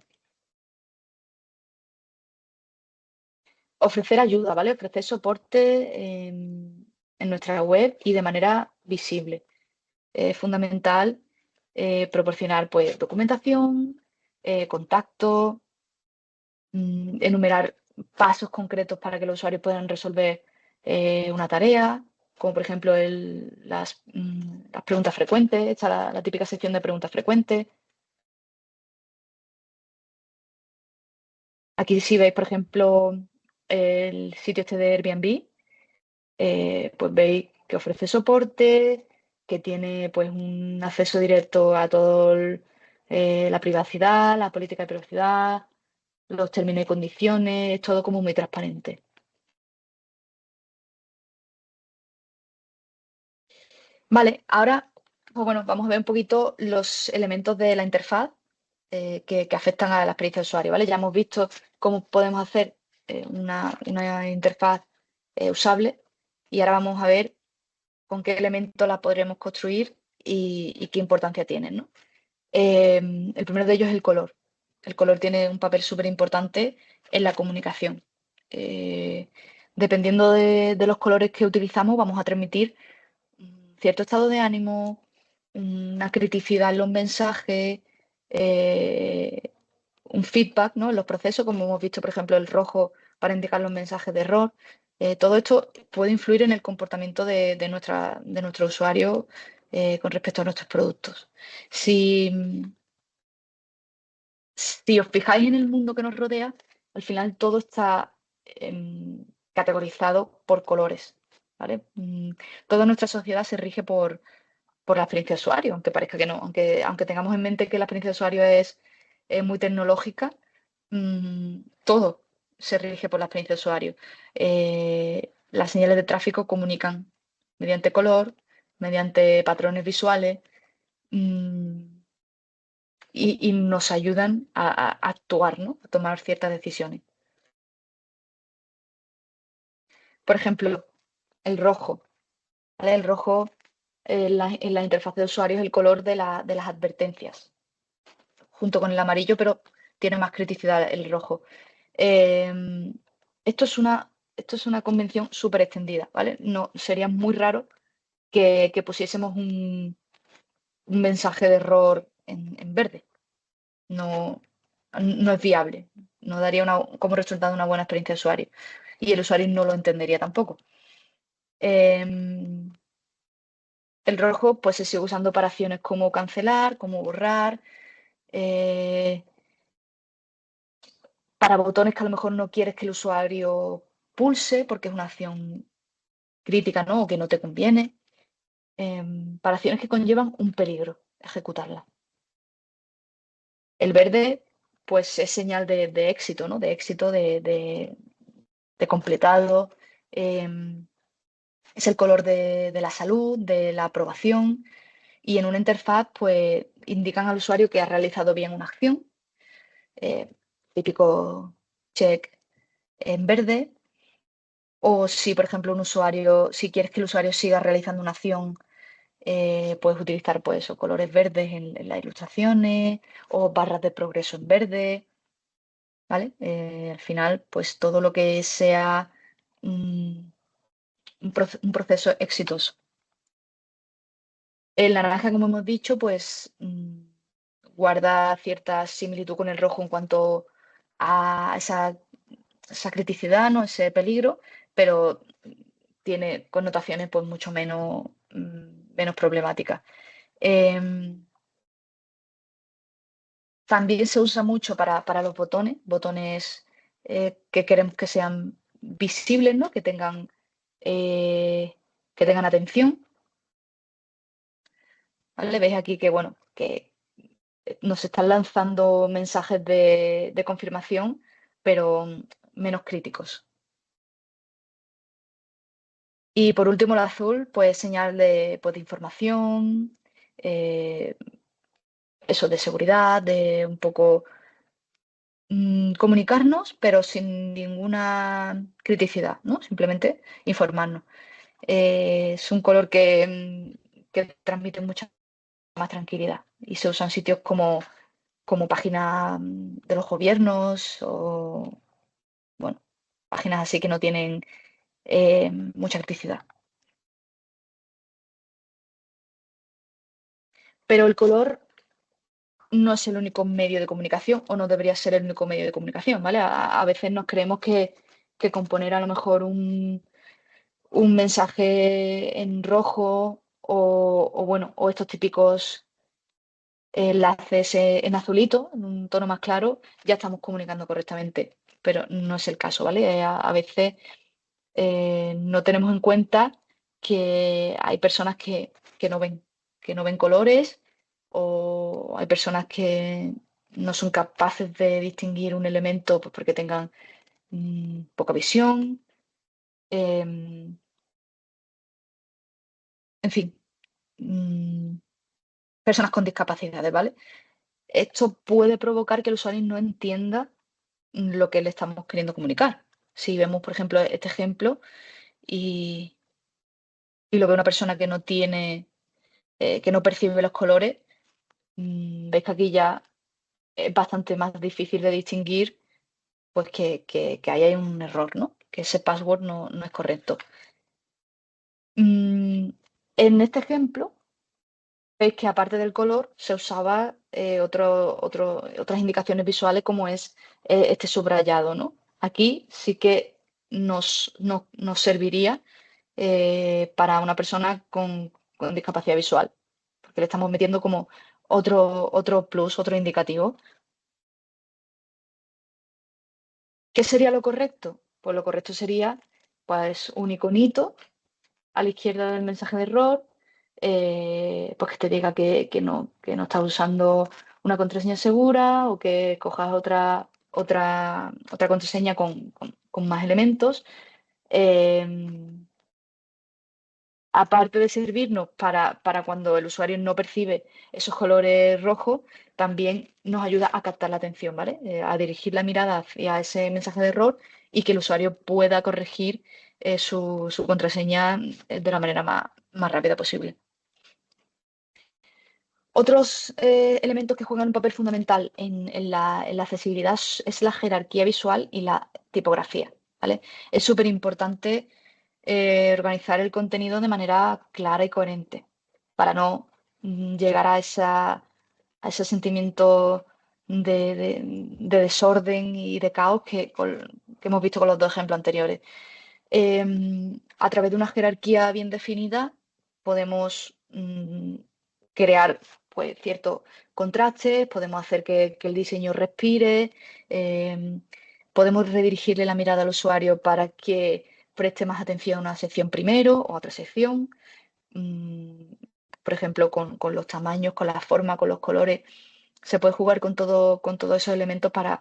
Ofrecer ayuda, ¿vale? Ofrecer soporte en nuestra web y de manera visible. Es fundamental proporcionar pues, documentación, contacto, enumerar pasos concretos para que los usuarios puedan resolver una tarea, como por ejemplo las preguntas frecuentes, está la típica sección de preguntas frecuentes. Aquí si veis, por ejemplo, el sitio este de Airbnb, pues veis que ofrece soporte, que tiene pues un acceso directo a todo la privacidad, la política de privacidad, los términos y condiciones, todo como muy transparente. Vale, ahora pues bueno, vamos a ver un poquito los elementos de la interfaz que afectan a la experiencia de usuario, ¿vale? Ya hemos visto cómo podemos hacer una interfaz usable y ahora vamos a ver con qué elementos la podremos construir y qué importancia tienen, ¿no? El primero de ellos es el color. El color tiene un papel súper importante en la comunicación. Eh, Dependiendo de los colores que utilizamos, vamos a transmitir un cierto estado de ánimo, una criticidad en los mensajes, eh, un feedback, ¿no? En los procesos, como hemos visto, por ejemplo, el rojo para indicar los mensajes de error. Todo esto puede influir en el comportamiento de nuestro usuario con respecto a nuestros productos. Si, si os fijáis en el mundo que nos rodea, al final todo está categorizado por colores, ¿vale? Toda nuestra sociedad se rige por la experiencia de usuario, aunque parezca que no, aunque tengamos en mente que la experiencia de usuario es muy tecnológica, todo se rige por la experiencia de usuario. Las señales de tráfico comunican mediante color, mediante patrones visuales, mm, y nos ayudan a actuar, ¿no? A tomar ciertas decisiones. Por ejemplo, el rojo, ¿vale? El rojo en la interfaz de usuario es el color de las advertencias, junto con el amarillo, pero tiene más criticidad el rojo. Eh, esto es una convención súper extendida, ¿vale? No, sería muy raro que pusiésemos un mensaje de error en verde. No, no es viable. No daría como resultado una buena experiencia de usuario. Y el usuario no lo entendería tampoco. Em, el rojo pues se sigue usando para acciones como cancelar, como borrar, eh, para botones que a lo mejor no quieres que el usuario pulse porque es una acción crítica, ¿no? O que no te conviene. Para acciones que conllevan un peligro ejecutarla. El verde, pues es señal de éxito, ¿no? De éxito, de completado. Es el color de la salud, de la aprobación. Y en una interfaz, pues indican al usuario que ha realizado bien una acción, típico check en verde, o si, por ejemplo, si quieres que el usuario siga realizando una acción, puedes utilizar pues, colores verdes en las ilustraciones o barras de progreso en verde, ¿vale? Al final, pues todo lo que sea un proceso exitoso. El naranja, como hemos dicho, pues guarda cierta similitud con el rojo en cuanto a esa criticidad, ¿no? Ese peligro, pero tiene connotaciones pues mucho menos problemáticas. También se usa mucho para los botones que queremos que sean visibles, ¿no? Que tengan atención. ¿Vale? Veis aquí que, bueno, que nos están lanzando mensajes de confirmación, pero menos críticos. Y por último, el azul, pues señal pues, de información, eso de seguridad, de un poco comunicarnos, pero sin ninguna criticidad, ¿no? Simplemente informarnos. Es un color que transmite mucha más tranquilidad y se usa en sitios como páginas de los gobiernos o, bueno, páginas así que no tienen mucha criticidad. Pero el color no es el único medio de comunicación o no debería ser el único medio de comunicación, ¿vale? A veces nos creemos que componer a lo mejor un mensaje en rojo bueno, o estos típicos enlaces en azulito, en un tono más claro, ya estamos comunicando correctamente, pero no es el caso, ¿vale? A veces no tenemos en cuenta que hay personas que no ven colores o hay personas que no son capaces de distinguir un elemento pues, porque tengan poca visión. En fin, personas con discapacidades, ¿vale? Esto puede provocar que el usuario no entienda lo que le estamos queriendo comunicar. Si vemos, por ejemplo, este ejemplo y, y lo ve una persona que no tiene, que no percibe los colores, veis que aquí ya es bastante más difícil de distinguir pues que ahí hay un error, ¿no? Que ese password no es correcto. En este ejemplo, veis que aparte del color se usaba otras indicaciones visuales como es este subrayado, ¿no? Aquí sí que nos serviría para una persona con discapacidad visual, porque le estamos metiendo como otro plus, otro indicativo. ¿Qué sería lo correcto? Pues lo correcto sería pues un iconito a la izquierda del mensaje de error, pues que te diga que no estás usando una contraseña segura o que cojas otra contraseña con más elementos. Aparte de servirnos para cuando el usuario no percibe esos colores rojos, también nos ayuda a captar la atención, ¿vale? A dirigir la mirada hacia ese mensaje de error y que el usuario pueda corregir su contraseña de la manera más rápida posible. Otros elementos que juegan un papel fundamental en la accesibilidad es la jerarquía visual y la tipografía, ¿vale? Es súper importante organizar el contenido de manera clara y coherente para no llegar a ese sentimiento de desorden y de caos que hemos visto con los dos ejemplos anteriores. A través de una jerarquía bien definida podemos crear pues, ciertos contrastes, podemos hacer que el diseño respire, podemos redirigirle la mirada al usuario para que preste más atención a una sección primero o a otra sección. Por ejemplo, con los tamaños, con la forma, con los colores. Se puede jugar con todos esos elementos para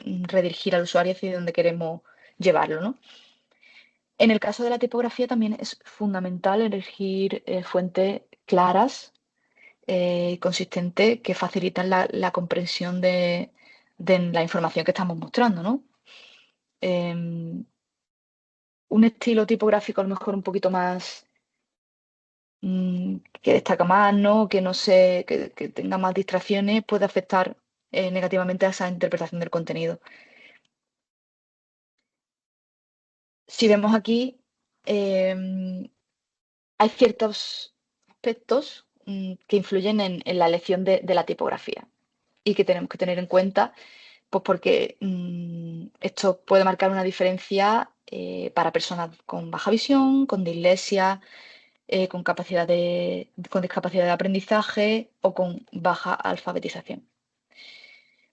redirigir al usuario hacia donde queremos llevarlo, ¿no? En el caso de la tipografía también es fundamental elegir fuentes claras y consistente que facilitan la comprensión de la información que estamos mostrando, ¿no? Un estilo tipográfico a lo mejor un poquito más que destaca más, ¿no? Que no sé, que tenga más distracciones, puede afectar negativamente a esa interpretación del contenido. Si vemos aquí, hay ciertos aspectos que influyen en la elección de la tipografía y que tenemos que tener en cuenta, pues porque esto puede marcar una diferencia para personas con baja visión, con dislexia, con con discapacidad de aprendizaje o con baja alfabetización.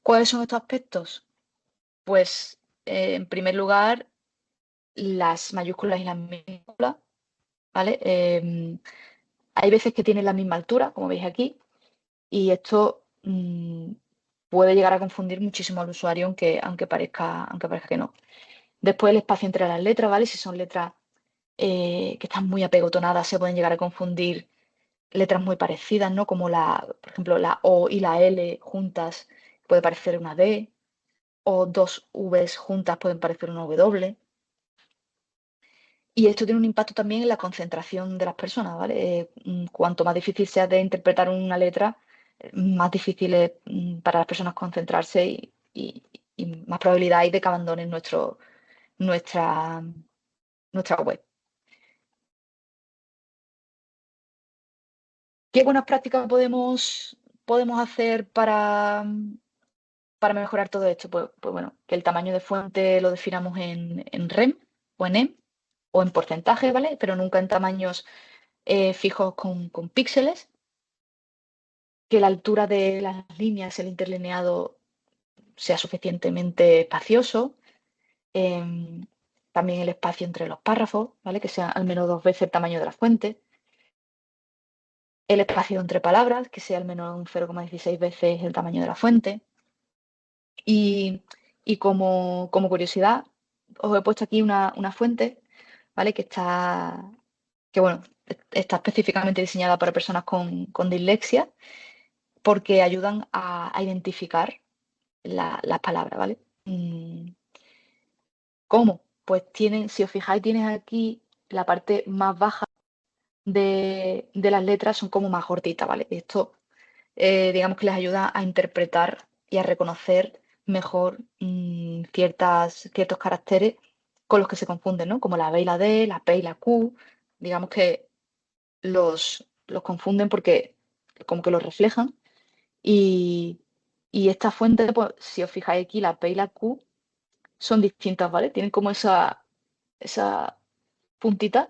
¿Cuáles son estos aspectos? Pues, en primer lugar, las mayúsculas y las minúsculas, ¿vale? Hay veces que tienen la misma altura, como veis aquí, y esto puede llegar a confundir muchísimo al usuario, aunque parezca que no. Después el espacio entre las letras, ¿vale? Si son letras que están muy apegotonadas, se pueden llegar a confundir letras muy parecidas, ¿no? Como por ejemplo, la O y la L juntas puede parecer una D, o dos Vs juntas pueden parecer una W. Y esto tiene un impacto también en la concentración de las personas, ¿vale? Cuanto más difícil sea de interpretar una letra, más difícil es para las personas concentrarse y más probabilidad hay de que abandonen nuestra, nuestra web. ¿Qué buenas prácticas podemos hacer para mejorar todo esto? Pues bueno, que el tamaño de fuente lo definamos en REM o en EM o en porcentaje, ¿vale? Pero nunca en tamaños fijos con píxeles. Que la altura de las líneas, el interlineado, sea suficientemente espacioso. También el espacio entre los párrafos, ¿vale? Que sea al menos 2 veces el tamaño de la fuente. El espacio entre palabras, que sea al menos un 0,16 veces el tamaño de la fuente. Y como curiosidad, os he puesto aquí una fuente, ¿vale? Que bueno, está específicamente diseñada para personas con dislexia, porque ayudan a identificar las palabras, ¿vale? ¿Cómo? Pues si os fijáis, tienes aquí la parte más baja de las letras son como más gorditas, ¿vale? Esto, digamos que les ayuda a interpretar y a reconocer mejor ciertos caracteres con los que se confunden, ¿no? Como la B y la D, la P y la Q. Digamos que los confunden porque como que los reflejan. Y, y esta fuente, pues, si os fijáis aquí, la P y la Q son distintas, ¿vale? Tienen como esa puntitas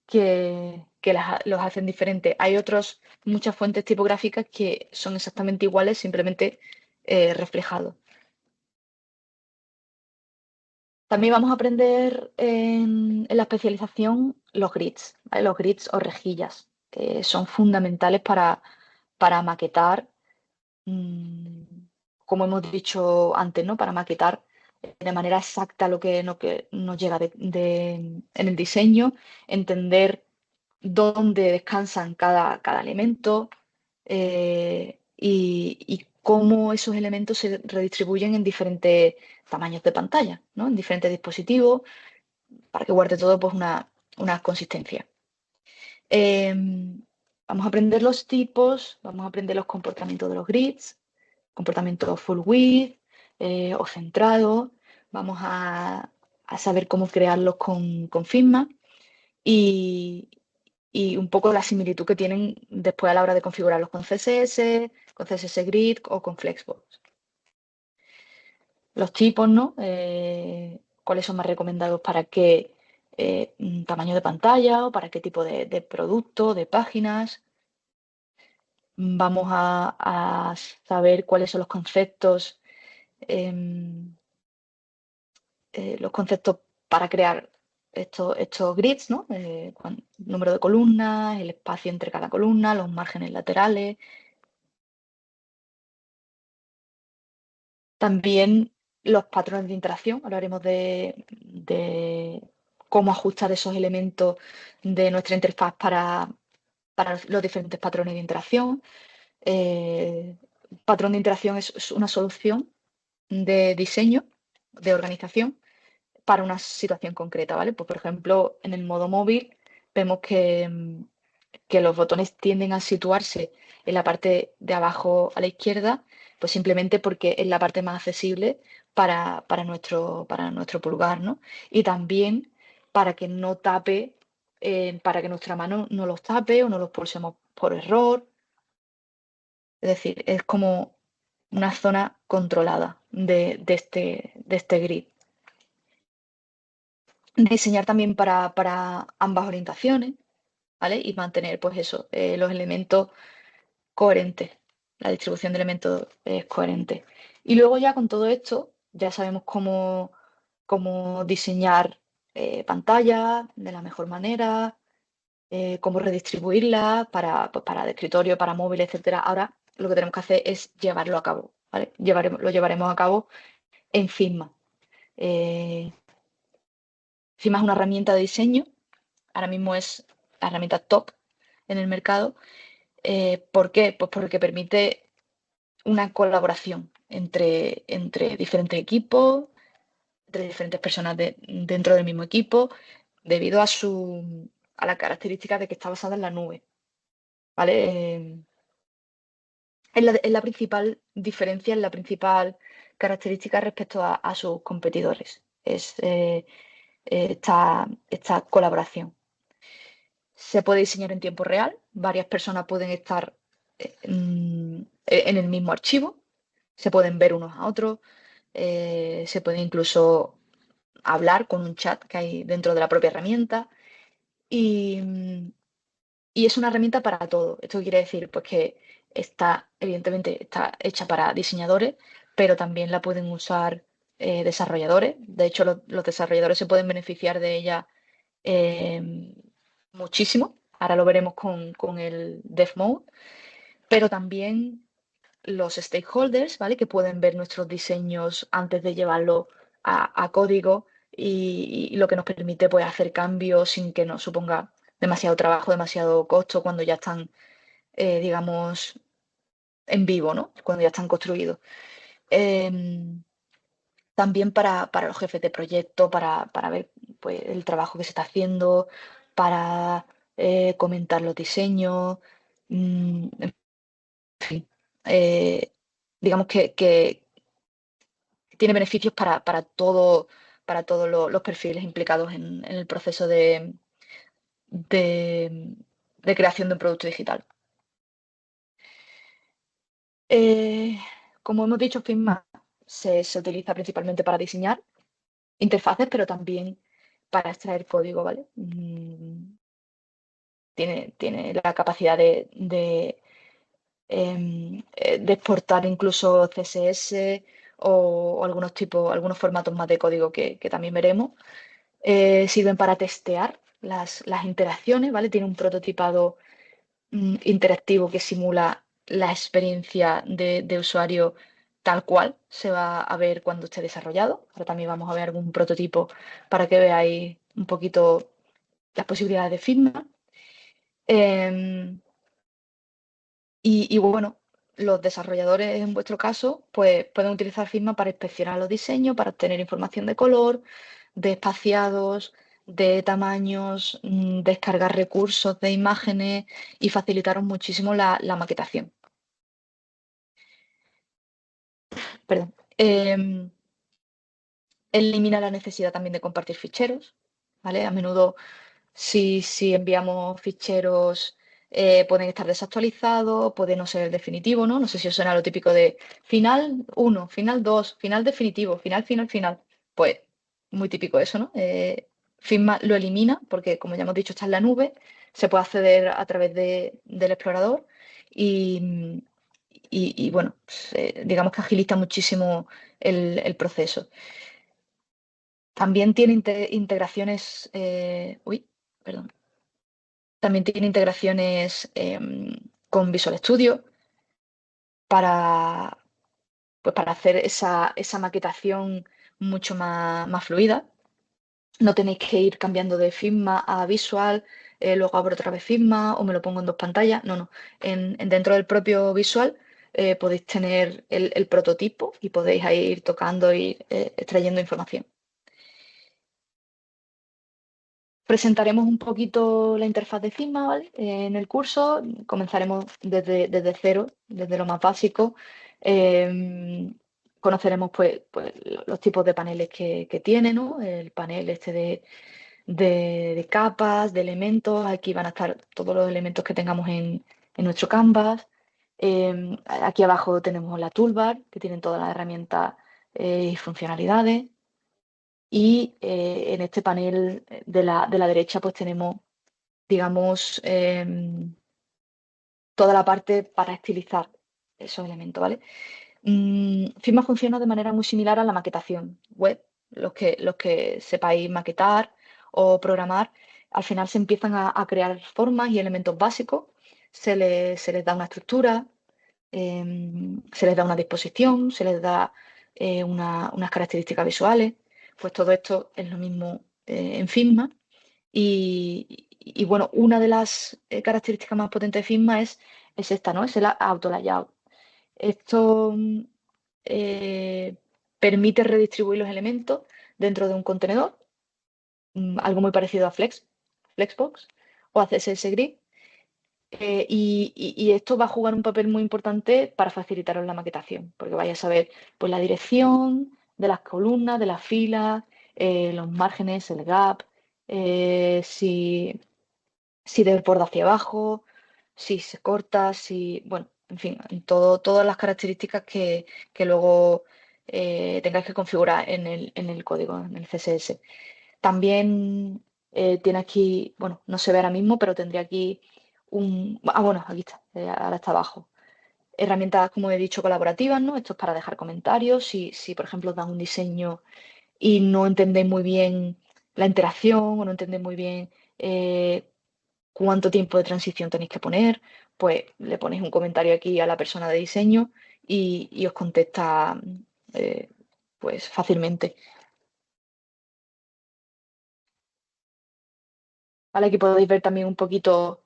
que los hacen diferentes. Hay muchas fuentes tipográficas que son exactamente iguales, simplemente reflejados. También vamos a aprender en la especialización los grids, ¿vale? Los grids o rejillas, que son fundamentales para maquetar, como hemos dicho antes, ¿no? Para maquetar de manera exacta lo que nos llega en el diseño, entender dónde descansan cada elemento y cómo esos elementos se redistribuyen en diferentes tamaños de pantalla, ¿no? En diferentes dispositivos, para que guarde todo pues, una consistencia. Vamos a aprender los tipos, vamos a aprender los comportamientos de los grids, comportamiento full width o centrado, vamos a saber cómo crearlos con Figma y un poco la similitud que tienen después a la hora de configurarlos con CSS Grid o con Flexbox. Los tipos, ¿no? ¿Cuáles son más recomendados para qué tamaño de pantalla o para qué tipo de producto, de páginas? Vamos a saber cuáles son los conceptos para crear estos grids, ¿no? Número de columnas, el espacio entre cada columna, los márgenes laterales. También los patrones de interacción. Hablaremos de cómo ajustar esos elementos de nuestra interfaz para para los diferentes patrones de interacción. Patrón de interacción es una solución de diseño, de organización, para una situación concreta, ¿vale? Pues, por ejemplo, en el modo móvil vemos que los botones tienden a situarse en la parte de abajo a la izquierda, pues simplemente porque es la parte más accesible para nuestro pulgar, ¿no? Y también para que no tape, para que nuestra mano no los tape o no los pulsemos por error. Es decir, es como una zona controlada de este grid. Diseñar también para ambas orientaciones, ¿vale? Y mantener, pues eso, los elementos coherentes. La distribución de elementos es coherente. Y luego ya con todo esto, ya sabemos cómo diseñar pantallas de la mejor manera, cómo redistribuirlas pues, para de escritorio, para móvil, etcétera. Ahora lo que tenemos que hacer es llevarlo a cabo, ¿vale? Lo llevaremos a cabo en Figma. Figma es una herramienta de diseño, ahora mismo es la herramienta top en el mercado. ¿Por qué? Pues porque permite una colaboración entre diferentes equipos, entre diferentes personas dentro del mismo equipo, debido a la característica de que está basada en la nube. ¿Vale? Es la principal diferencia, es la principal característica respecto a sus competidores. Es esta colaboración. Se puede diseñar en tiempo real, varias personas pueden estar en el mismo archivo, se pueden ver unos a otros, se puede incluso hablar con un chat que hay dentro de la propia herramienta y es una herramienta para todo. Esto quiere decir pues que evidentemente está hecha para diseñadores, pero también la pueden usar desarrolladores. De hecho, los desarrolladores se pueden beneficiar de ella muchísimo. Ahora lo veremos con el Dev Mode, pero también los stakeholders, ¿vale? Que pueden ver nuestros diseños antes de llevarlo a código y lo que nos permite pues, hacer cambios sin que nos suponga demasiado trabajo, demasiado costo cuando ya están, digamos, en vivo, ¿no? Cuando ya están construidos. También para los jefes de proyecto, para ver pues, el trabajo que se está haciendo, para comentar los diseños, en fin. Digamos que tiene beneficios para todos los perfiles implicados en el proceso de, de creación de un producto digital. Como hemos dicho, Figma se utiliza principalmente para diseñar interfaces, pero también para extraer código, ¿vale? Tiene la capacidad de exportar incluso CSS o algunos formatos más de código que también veremos. Sirven para testear las interacciones, ¿vale? Tiene un prototipado interactivo que simula la experiencia de usuario tal cual se va a ver cuando esté desarrollado. Ahora también vamos a ver algún prototipo para que veáis un poquito las posibilidades de Figma. Y bueno, los desarrolladores en vuestro caso pues pueden utilizar Figma para inspeccionar los diseños, para obtener información de color, de espaciados, de tamaños, descargar recursos de imágenes y facilitaros muchísimo la maquetación. Perdón. Elimina la necesidad también de compartir ficheros, ¿vale? A menudo si enviamos ficheros pueden estar desactualizados, puede no ser el definitivo, ¿no? No sé si os suena lo típico de final 1, final 2, final definitivo, final, final, final. Pues muy típico eso, ¿no? Figma lo elimina porque, como ya hemos dicho, está en la nube, se puede acceder a través del explorador y bueno, pues, digamos que agiliza muchísimo el proceso. También tiene integraciones, perdón. También tiene integraciones con Visual Studio para, pues para hacer esa maquetación mucho más fluida. No tenéis que ir cambiando de Figma a Visual luego abro otra vez Figma o me lo pongo en dos pantallas. No, no. Dentro del propio visual podéis tener el prototipo y podéis ahí ir tocando y extrayendo información. Presentaremos un poquito la interfaz de Figma, ¿vale? En el curso comenzaremos desde cero, desde lo más básico. Conoceremos pues, los tipos de paneles que tiene, ¿no? El panel este de capas, de elementos. Aquí van a estar todos los elementos que tengamos en nuestro Canvas. Aquí abajo tenemos la toolbar, que tienen todas las herramientas y funcionalidades. Y en este panel de la derecha pues tenemos, digamos, toda la parte para estilizar esos elementos, ¿vale? Figma funciona de manera muy similar a la maquetación web. Los que sepáis maquetar o programar, al final se empiezan a crear formas y elementos básicos, se les da una estructura, se les da una disposición, se les da unas características visuales. Pues todo esto es lo mismo en Figma. Y bueno, una de las características más potentes de Figma es esta, ¿no? Es el auto layout. Esto eh, permite redistribuir los elementos dentro de un contenedor, algo muy parecido a Flexbox o a CSS Grid. Y esto va a jugar un papel muy importante para facilitaros la maquetación, porque vais a saber pues, la dirección de las columnas, de las filas, los márgenes, el gap, si desborda hacia abajo, si se corta, bueno, en fin, todas las características que luego tengáis que configurar en el código, en el CSS. También tiene aquí, bueno, no se ve ahora mismo, pero tendría aquí bueno, aquí está, ahora está abajo. Herramientas, como he dicho, colaborativas, ¿no? Esto es para dejar comentarios. Si por ejemplo, os dan un diseño y no entendéis muy bien la interacción o no entendéis muy bien cuánto tiempo de transición tenéis que poner, pues le ponéis un comentario aquí a la persona de diseño y os contesta eh, pues fácilmente. ¿Vale? Aquí podéis ver también un poquito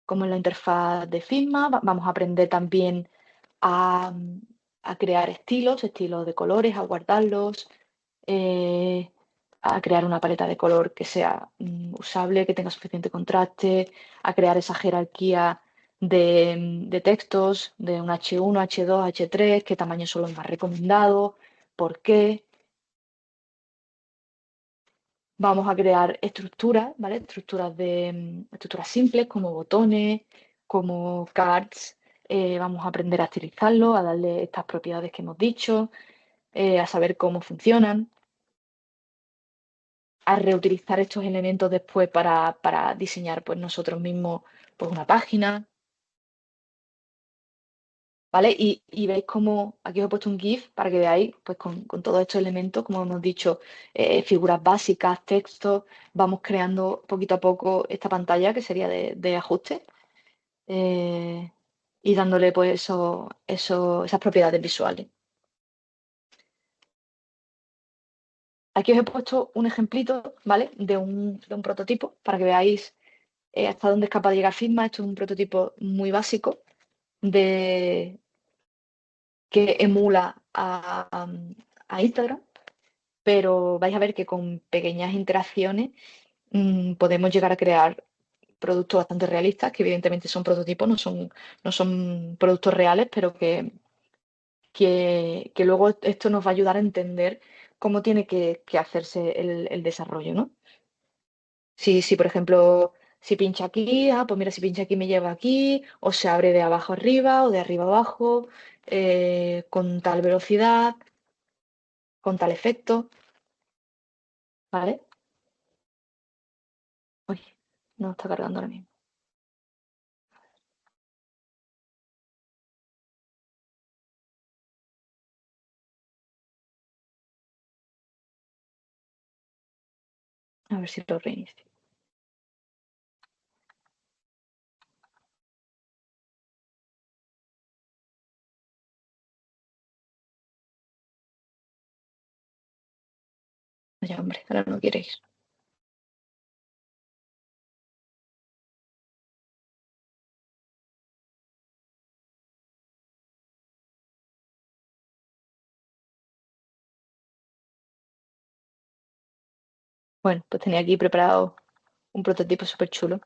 cómo es la interfaz de Figma. Vamos a aprender también a, a crear estilos de colores, a guardarlos, eh, a crear una paleta de color que sea usable, que tenga suficiente contraste, a crear esa jerarquía de textos, de un H1, H2, H3, qué tamaños son los más recomendados, por qué. Vamos a crear estructuras, ¿vale? Estructuras simples como botones, como cards. Vamos a aprender a estilizarlo, a darle estas propiedades que hemos dicho, a saber cómo funcionan, a reutilizar estos elementos después para diseñar pues, nosotros mismos pues, una página, ¿vale? Y veis cómo, aquí os he puesto un GIF para que veáis pues, con todos estos elementos, como hemos dicho, figuras básicas, textos, vamos creando poquito a poco esta pantalla que sería de ajuste eh, y dándole pues esas propiedades visuales. Aquí os he puesto un ejemplito, ¿vale? De un prototipo para que veáis hasta dónde es capaz de llegar Figma. Esto es un prototipo muy básico de, que emula a Instagram, pero vais a ver que con pequeñas interacciones podemos llegar a crear productos bastante realistas, que evidentemente son prototipos, no son productos reales, pero que luego esto nos va a ayudar a entender cómo tiene que hacerse el desarrollo, ¿no? Si, por ejemplo, si pincha aquí, pues mira, si pincha aquí me lleva aquí, o se abre de abajo arriba o de arriba abajo, con tal velocidad, con tal efecto, ¿vale? Uy, no está cargando ahora mismo. A ver si lo reinicio. Vaya, hombre, ahora no queréis. Bueno, pues tenía aquí preparado un prototipo súper chulo,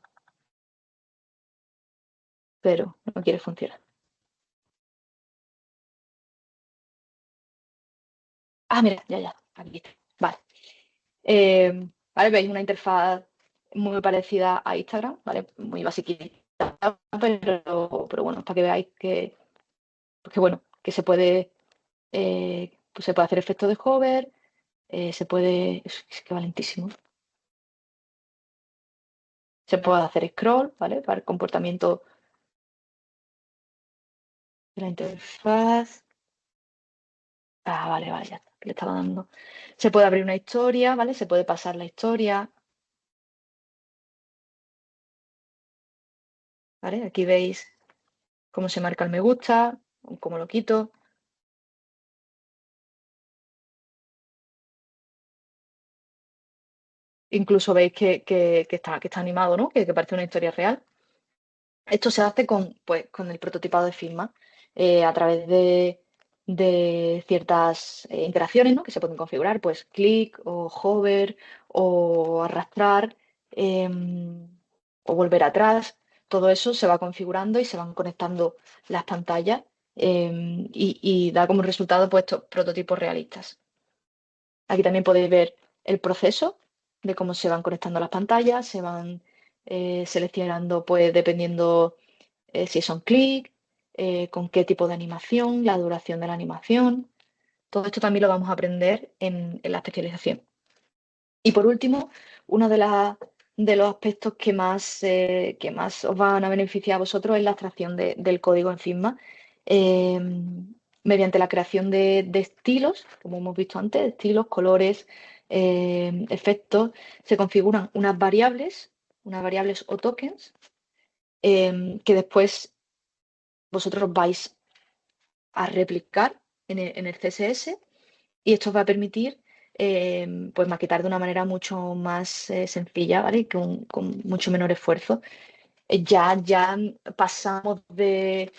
pero no quiere funcionar. Ah, mira, ya, aquí está. Vale. Vale, veis una interfaz muy parecida a Instagram, ¿vale? Muy basiquita, pero bueno, para que veáis pues que bueno, que se puede, pues se puede hacer efecto de hover, se puede, es que va lentísimo, se puede hacer scroll, ¿vale? Para el comportamiento de la interfaz. Ah, vale, ya está, le estaba dando. Se puede abrir una historia, ¿vale? Se puede pasar la historia, ¿vale? Aquí veis cómo se marca el me gusta, cómo lo quito. Incluso veis que está animado, ¿no? Que parece una historia real. Esto se hace con el prototipado de Figma a través de ciertas interacciones, ¿no? Que se pueden configurar, pues clic o hover o arrastrar o volver atrás. Todo eso se va configurando y se van conectando las pantallas y da como resultado pues estos prototipos realistas. Aquí también podéis ver el proceso de cómo se van conectando las pantallas, se van seleccionando pues dependiendo si son clic, con qué tipo de animación, la duración de la animación. Todo esto también lo vamos a aprender en la especialización. Y por último, uno de los aspectos que más os van a beneficiar a vosotros es la abstracción del código en Figma eh, mediante la creación de estilos, como hemos visto antes, estilos, colores, efectos. Se configuran unas variables o tokens que después vosotros vais a replicar en el CSS y esto os va a permitir pues maquetar de una manera mucho más sencilla, ¿vale? Con mucho menor esfuerzo. Ya pasamos de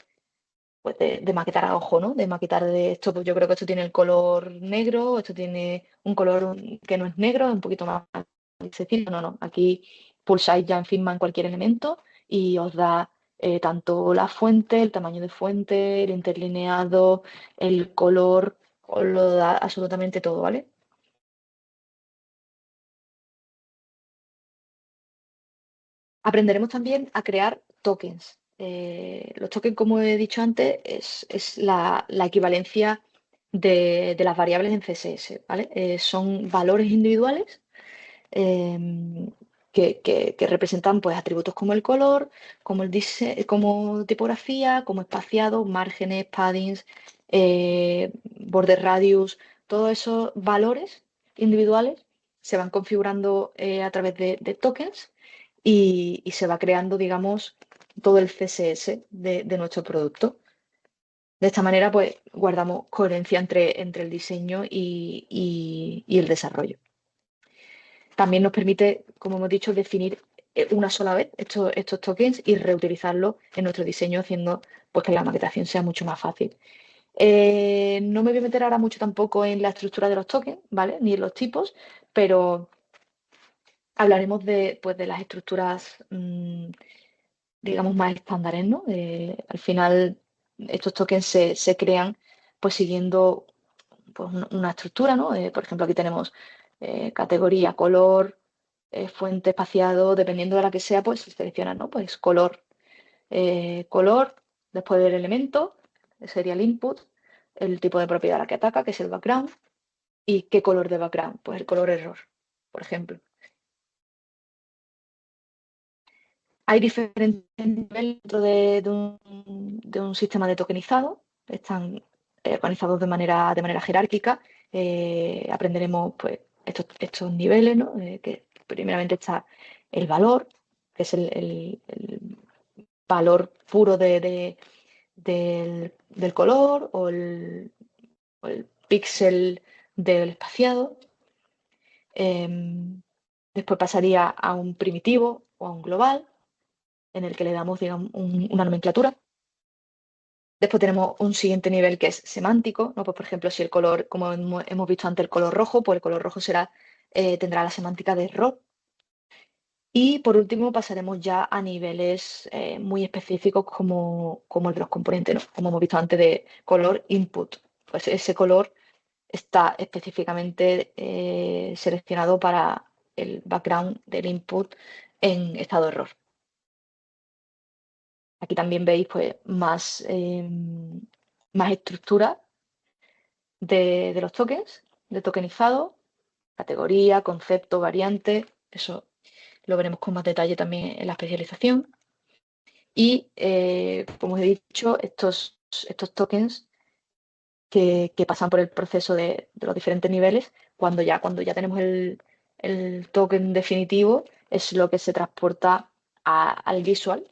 maquetar a ojo, ¿no? De maquetar de esto, pues yo creo que esto tiene el color negro, esto tiene un color que no es negro, es un poquito más sencillo. No. Aquí pulsáis ya en Figma en cualquier elemento y os da tanto la fuente, el tamaño de fuente, el interlineado, el color, os lo da absolutamente todo, ¿vale? Aprenderemos también a crear tokens. Los tokens, como he dicho antes, es la equivalencia de las variables en CSS, ¿vale? Son valores individuales eh, que representan pues, atributos como el color, como tipografía, como espaciado, márgenes, paddings, border radius, todos esos valores individuales se van configurando a través de tokens y se va creando, digamos, todo el CSS de nuestro producto. De esta manera, pues guardamos coherencia entre el diseño y el desarrollo. También nos permite, como hemos dicho, definir una sola vez estos tokens y reutilizarlos en nuestro diseño, haciendo pues, que la maquetación sea mucho más fácil. No me voy a meter ahora mucho tampoco en la estructura de los tokens, ¿vale? Ni en los tipos, pero hablaremos pues, de las estructuras, digamos, más estándares, ¿no? Al final, estos tokens se crean pues siguiendo pues, una estructura, ¿no? Por ejemplo, aquí tenemos categoría, color, fuente, espaciado, dependiendo de la que sea, pues se selecciona, ¿no? Pues color, después del elemento, sería el input, el tipo de propiedad a la que ataca, que es el background, y qué color de background, pues el color error, por ejemplo. Hay diferentes niveles dentro de un sistema de tokenizado, están organizados de manera jerárquica. Aprenderemos pues, estos niveles, ¿no? Que primeramente está el valor, que es el valor puro del color o el píxel del espaciado. Después pasaría a un primitivo o a un global en el que le damos, digamos, una nomenclatura. Después tenemos un siguiente nivel que es semántico, ¿no? Pues, por ejemplo, si el color, como hemos visto antes, el color rojo, pues el color rojo será tendrá la semántica de error. Y por último pasaremos ya a niveles muy específicos como el de los componentes, ¿no? Como hemos visto antes de color input. Pues ese color está específicamente seleccionado para el background del input en estado de error. Aquí también veis pues, más estructura de los tokens, de tokenizado, categoría, concepto, variante. Eso lo veremos con más detalle también en la especialización. Y, como os he dicho, estos tokens que pasan por el proceso de los diferentes niveles, cuando ya tenemos el token definitivo, es lo que se transporta al Visual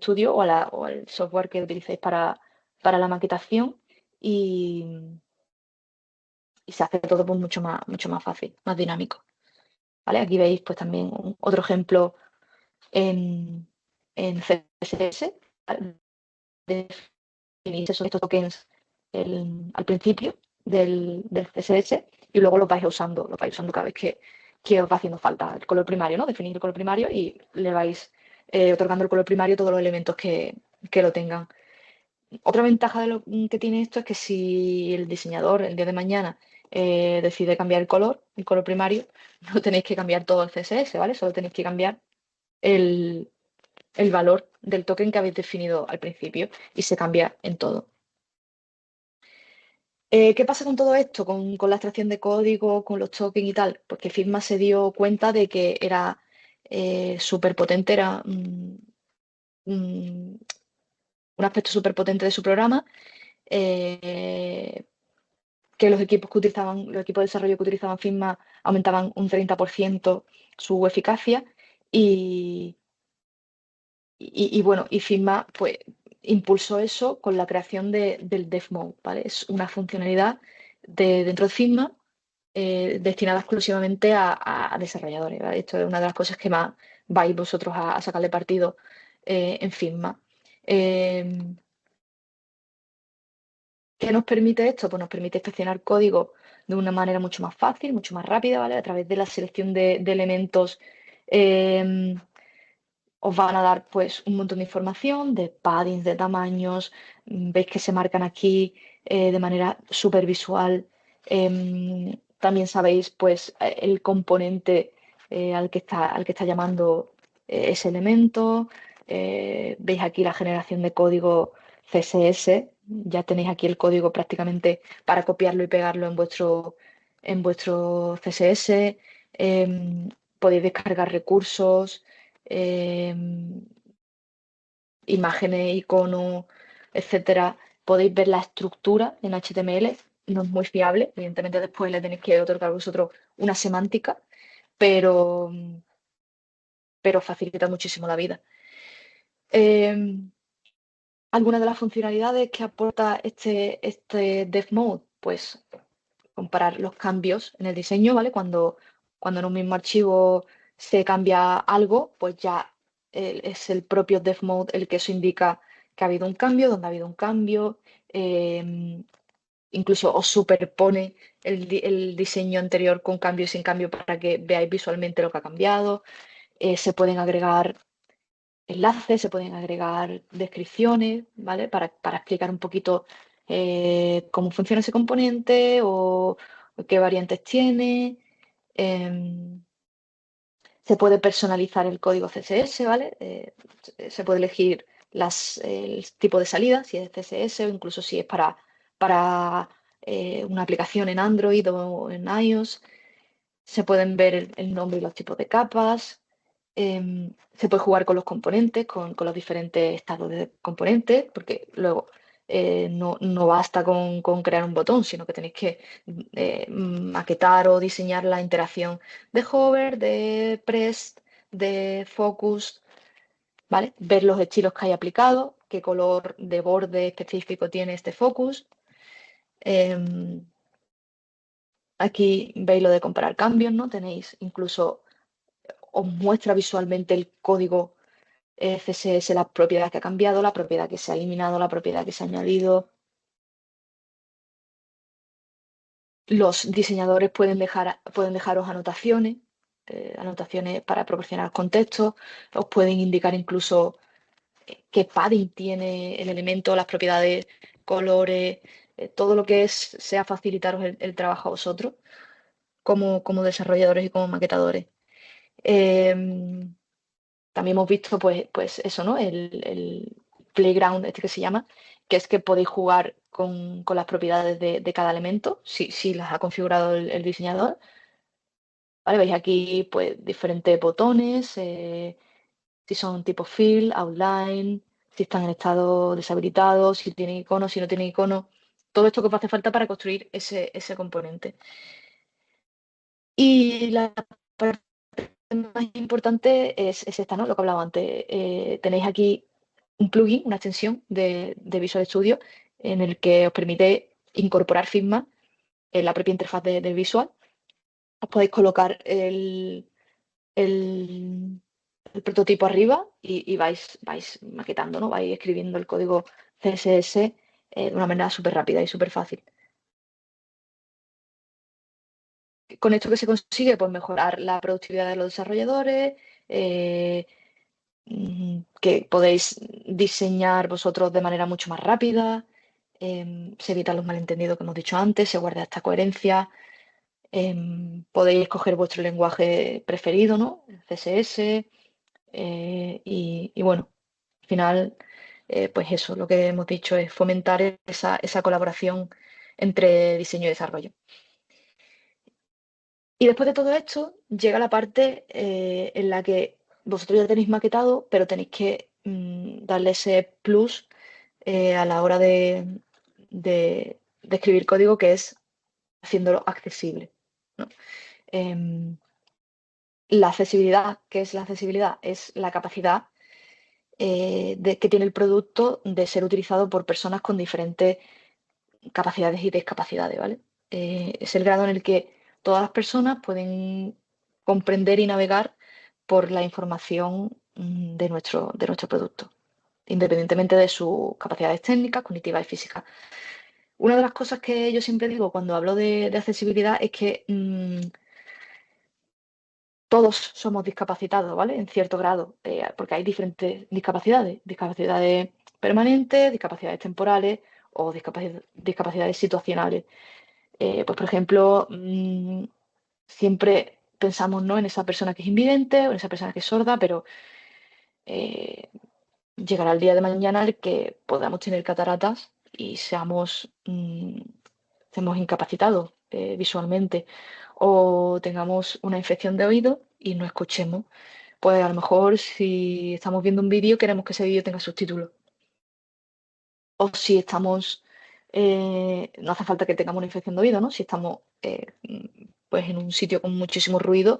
Studio o al software que utilicéis para la maquetación y se hace todo pues, mucho más fácil, más dinámico. ¿Vale? Aquí veis pues también otro ejemplo en CSS, definir estos tokens al principio del CSS y luego los vais usando cada vez que os va haciendo falta el color primario, ¿no? Definir el color primario y le vais otorgando el color primario a todos los elementos que lo tengan. Otra ventaja de lo que tiene esto es que si el diseñador el día de mañana decide cambiar el color primario, no tenéis que cambiar todo el CSS, ¿vale? Solo tenéis que cambiar el valor del token que habéis definido al principio y se cambia en todo. ¿Qué pasa con todo esto? Con la extracción de código, con los tokens y tal. Pues que Figma se dio cuenta de que era súper potente, era un aspecto súper potente de su programa, que los equipos de desarrollo que utilizaban Figma aumentaban un 30% su eficacia y bueno, y Figma pues impulsó eso con la creación del Dev Mode, ¿vale? Es una funcionalidad dentro de Figma destinada exclusivamente a desarrolladores, ¿vale? Esto es una de las cosas que más vais vosotros a sacarle partido en Figma. ¿Qué nos permite esto? Pues nos permite inspeccionar código de una manera mucho más fácil, mucho más rápida, ¿vale? A través de la selección de elementos os van a dar pues un montón de información, de paddings, de tamaños, veis que se marcan aquí de manera súper visual. También sabéis pues el componente al que está llamando ese elemento. Veis aquí la generación de código CSS. Ya tenéis aquí el código prácticamente para copiarlo y pegarlo en vuestro CSS. Podéis descargar recursos, imágenes, iconos, etcétera. Podéis ver la estructura en HTML, no es muy fiable, evidentemente después le tenéis que otorgar vosotros una semántica, pero facilita muchísimo la vida. Algunas de las funcionalidades que aporta este Dev Mode, pues comparar los cambios en el diseño, ¿vale? Cuando en un mismo archivo se cambia algo, pues ya es el propio Dev Mode el que eso indica que ha habido un cambio, donde ha habido un cambio. Incluso os superpone el diseño anterior con cambio y sin cambio para que veáis visualmente lo que ha cambiado. Se pueden agregar enlaces, se pueden agregar descripciones, ¿vale? Para explicar un poquito cómo funciona ese componente o qué variantes tiene. Se puede personalizar el código CSS, ¿vale? Se puede elegir el tipo de salida, si es CSS o incluso si es para una aplicación en Android o en iOS. Se pueden ver el nombre y los tipos de capas. Se puede jugar con los componentes, con los diferentes estados de componentes, porque luego no basta con crear un botón, sino que tenéis que maquetar o diseñar la interacción de hover, de press, de focus, ¿vale? Ver los estilos que hay aplicados, qué color de borde específico tiene este focus. Aquí veis lo de comparar cambios, ¿no? Tenéis incluso, os muestra visualmente el código CSS, la propiedad que ha cambiado, la propiedad que se ha eliminado, la propiedad que se ha añadido. Los diseñadores pueden dejaros anotaciones, anotaciones para proporcionar contexto, os pueden indicar incluso qué padding tiene el elemento, las propiedades, colores, todo lo que sea facilitaros el trabajo a vosotros como desarrolladores y como maquetadores. También hemos visto pues eso, ¿no? El playground este que se llama, que es que podéis jugar con las propiedades de cada elemento, si las ha configurado el diseñador. ¿Vale? Veis aquí pues diferentes botones, si son tipo fill, outline, si están en estado deshabilitado, si tienen icono, si no tienen icono. Todo esto que os hace falta para construir ese componente. Y la parte más importante es esta, ¿no? Lo que hablaba antes. Tenéis aquí un plugin, una extensión de Visual Studio en el que os permite incorporar Figma en la propia interfaz del visual. Os podéis colocar el prototipo arriba y vais maquetando, ¿no? Vais escribiendo el código CSS de una manera súper rápida y súper fácil. Con esto que se consigue, pues mejorar la productividad de los desarrolladores, que podéis diseñar vosotros de manera mucho más rápida, se evitan los malentendidos que hemos dicho antes, se guarda esta coherencia, podéis escoger vuestro lenguaje preferido, ¿no? El CSS, y bueno, al final, pues eso, lo que hemos dicho es fomentar esa colaboración entre diseño y desarrollo. Y después de todo esto, llega la parte en la que vosotros ya tenéis maquetado, pero tenéis que darle ese plus a la hora de escribir código, que es haciéndolo accesible, ¿no? La accesibilidad, ¿qué es la accesibilidad? Es la capacidad que tiene el producto de ser utilizado por personas con diferentes capacidades y discapacidades, ¿vale? Es el grado en el que todas las personas pueden comprender y navegar por la información de nuestro producto, independientemente de sus capacidades técnicas, cognitivas y físicas. Una de las cosas que yo siempre digo cuando hablo de accesibilidad es que todos somos discapacitados, ¿vale? En cierto grado, porque hay diferentes discapacidades permanentes, discapacidades temporales o discapacidades situacionales. Pues, por ejemplo, siempre pensamos, ¿no?, en esa persona que es invidente o en esa persona que es sorda, pero eh, llegará el día de mañana el que podamos tener cataratas y estemos incapacitados visualmente, o tengamos una infección de oído y no escuchemos. Pues a lo mejor si estamos viendo un vídeo queremos que ese vídeo tenga subtítulos. O si estamos, no hace falta que tengamos una infección de oído, ¿no? Si estamos pues en un sitio con muchísimo ruido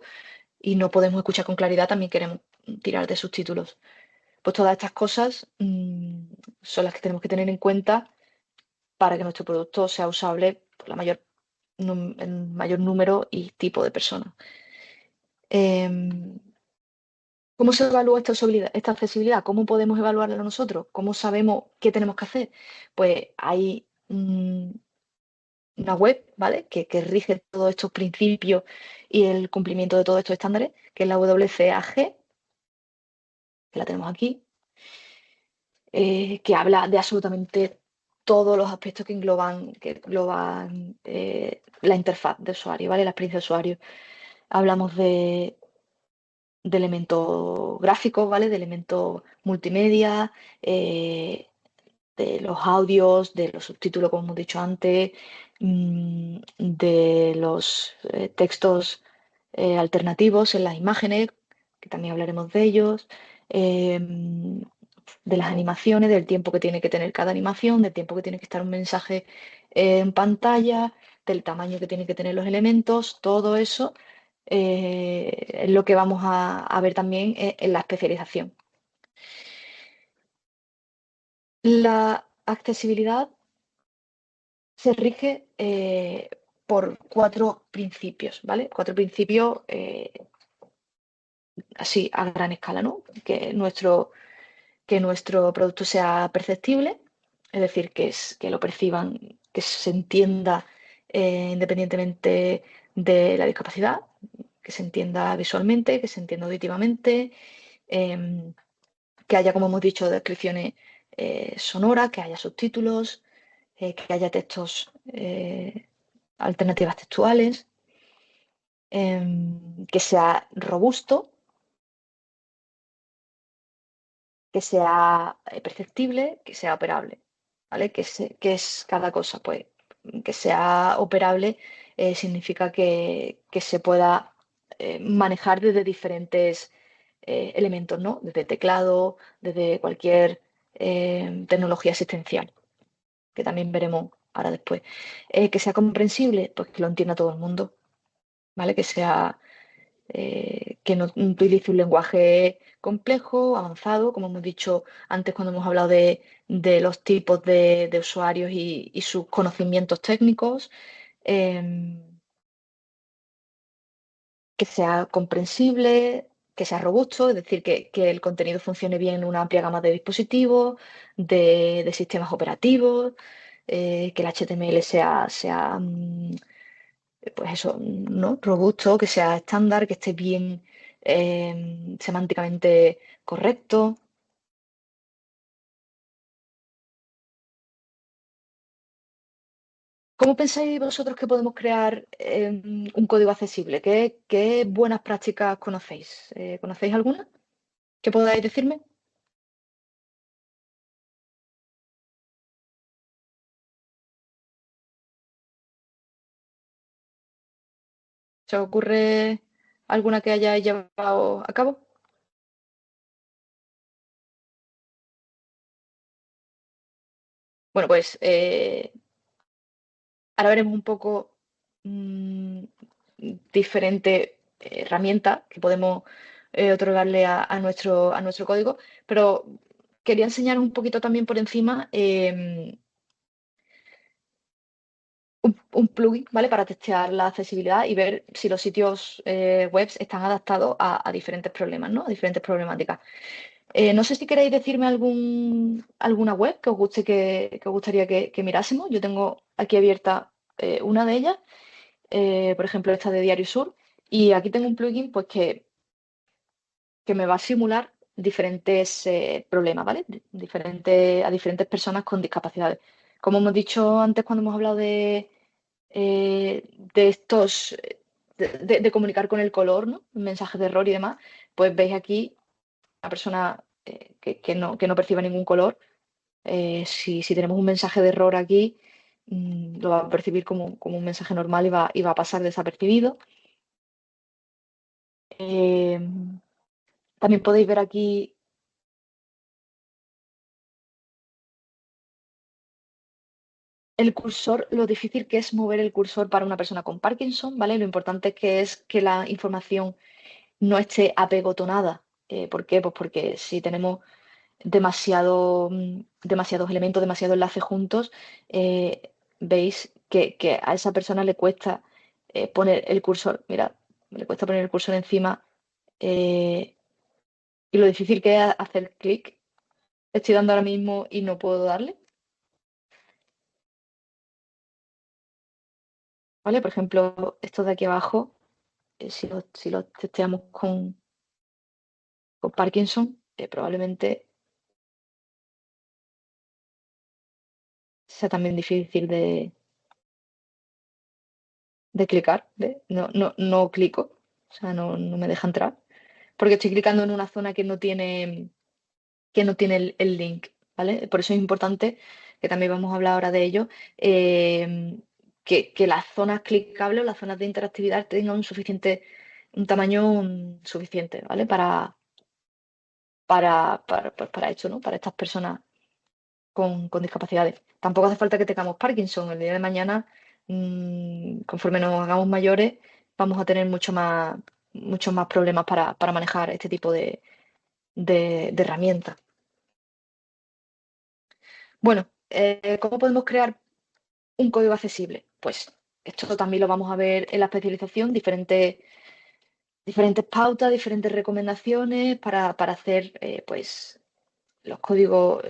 y no podemos escuchar con claridad, también queremos tirar de subtítulos. Pues todas estas cosas son las que tenemos que tener en cuenta para que nuestro producto sea usable por el mayor número y tipo de personas. ¿Cómo se evalúa esta accesibilidad? ¿Cómo podemos evaluarla nosotros? ¿Cómo sabemos qué tenemos que hacer? Pues hay una web, ¿vale?, que rige todos estos principios y el cumplimiento de todos estos estándares, que es la WCAG, que la tenemos aquí, que habla de absolutamente todos los aspectos que engloban la interfaz de usuario, ¿vale?, la experiencia de usuario. Hablamos de elementos gráficos, ¿vale?, de elementos multimedia, de los audios, de los subtítulos, como hemos dicho antes, de los textos alternativos en las imágenes, que también hablaremos de ellos, de las animaciones, del tiempo que tiene que tener cada animación, del tiempo que tiene que estar un mensaje en pantalla, del tamaño que tienen que tener los elementos. Todo eso es lo que vamos a ver también en la especialización. La accesibilidad se rige por 4 principios, ¿vale? 4 principios así a gran escala, ¿no? Que nuestro producto sea perceptible, es decir, que lo perciban, que se entienda independientemente de la discapacidad, que se entienda visualmente, que se entienda auditivamente, que haya, como hemos dicho, descripciones sonoras, que haya subtítulos, que haya textos, alternativas textuales, que sea robusto, que sea perceptible, que sea operable, ¿vale? ¿Qué es cada cosa? Pues que sea operable significa que se pueda manejar desde diferentes elementos, ¿no? Desde teclado, desde cualquier tecnología asistencial, que también veremos ahora después. Que sea comprensible, pues que lo entienda todo el mundo, ¿vale? Que no utilice un lenguaje complejo, avanzado, como hemos dicho antes cuando hemos hablado de los tipos de usuarios y sus conocimientos técnicos, eh, que sea comprensible, que sea robusto, es decir, que el contenido funcione bien en una amplia gama de dispositivos, de sistemas operativos, que el HTML sea pues eso, ¿no? Robusto, que sea estándar, que esté bien semánticamente correcto. ¿Cómo pensáis vosotros que podemos crear un código accesible? ¿Qué buenas prácticas conocéis? ¿Conocéis alguna que podáis decirme? ¿Se os ocurre alguna que hayáis llevado a cabo? Bueno, pues ahora veremos un poco mm, diferentes herramientas que podemos otorgarle a nuestro código, pero quería enseñar un poquito también por encima un plugin, ¿vale? Para testear la accesibilidad y ver si los sitios web están adaptados a diferentes problemas, ¿no? A diferentes problemáticas. No sé si queréis decirme alguna web que os guste que os gustaría que mirásemos. Yo tengo aquí abierta una de ellas, por ejemplo, esta de Diario Sur, y aquí tengo un plugin pues, que me va a simular diferentes problemas, ¿vale? A diferentes personas con discapacidades. Como hemos dicho antes cuando hemos hablado de estos, de comunicar con el color, ¿no? Mensajes de error y demás, pues veis aquí una persona que no perciba ningún color. Si tenemos un mensaje de error aquí, lo va a percibir como un mensaje normal y va a pasar desapercibido. Eh, También podéis ver aquí el cursor, lo difícil que es mover el cursor para una persona con Parkinson, ¿vale? Lo importante es que la información no esté apegotonada. ¿Por qué? Pues porque si tenemos demasiados elementos, demasiados enlaces juntos, veis que a esa persona le cuesta poner el cursor, mira, le cuesta poner el cursor encima eh, y lo difícil que es hacer clic. Estoy dando ahora mismo y no puedo darle, ¿vale? Por ejemplo, estos de aquí abajo, si los testeamos con Parkinson, probablemente sea también difícil de clicar, ¿ves? No clico, o sea, no me deja entrar, porque estoy clicando en una zona que no tiene el link, ¿vale? Por eso es importante, que también vamos a hablar ahora de ello, que las zonas clicables o las zonas de interactividad tengan un tamaño suficiente, ¿vale? Pues para esto, ¿no? Para estas personas con discapacidades. Tampoco hace falta que tengamos Parkinson. El día de mañana, conforme nos hagamos mayores, vamos a tener muchos más problemas para manejar este tipo de herramientas. Bueno, ¿cómo podemos crear un código accesible? Pues esto también lo vamos a ver en la especialización, diferentes pautas, diferentes recomendaciones para hacer pues, el código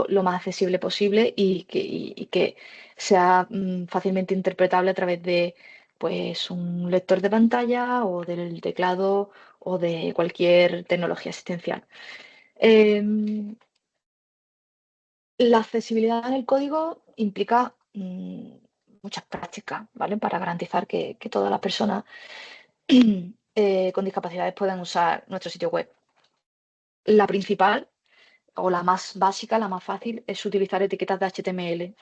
lo más accesible posible y que sea fácilmente interpretable a través de pues, un lector de pantalla o del teclado o de cualquier tecnología asistencial. La accesibilidad en el código implica muchas prácticas, ¿vale? Para garantizar que todas las personas con discapacidades puedan usar nuestro sitio web. La principal o la más básica, la más fácil, es utilizar etiquetas de HTML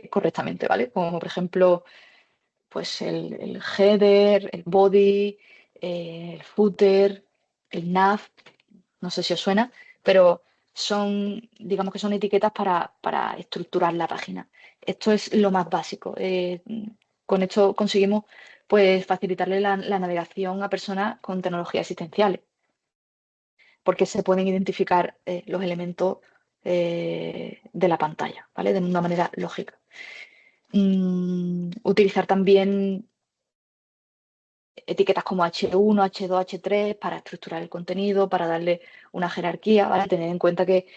correctamente, ¿vale? Como por ejemplo, pues el header, el body, el footer, el nav, no sé si os suena, pero digamos que son etiquetas para estructurar la página. Esto es lo más básico. Con esto conseguimos pues facilitarle la navegación a personas con tecnologías asistenciales, porque se pueden identificar los elementos de la pantalla, ¿vale? De una manera lógica. Utilizar también etiquetas como H1, H2, H3 para estructurar el contenido, para darle una jerarquía, ¿vale? Tener en cuenta que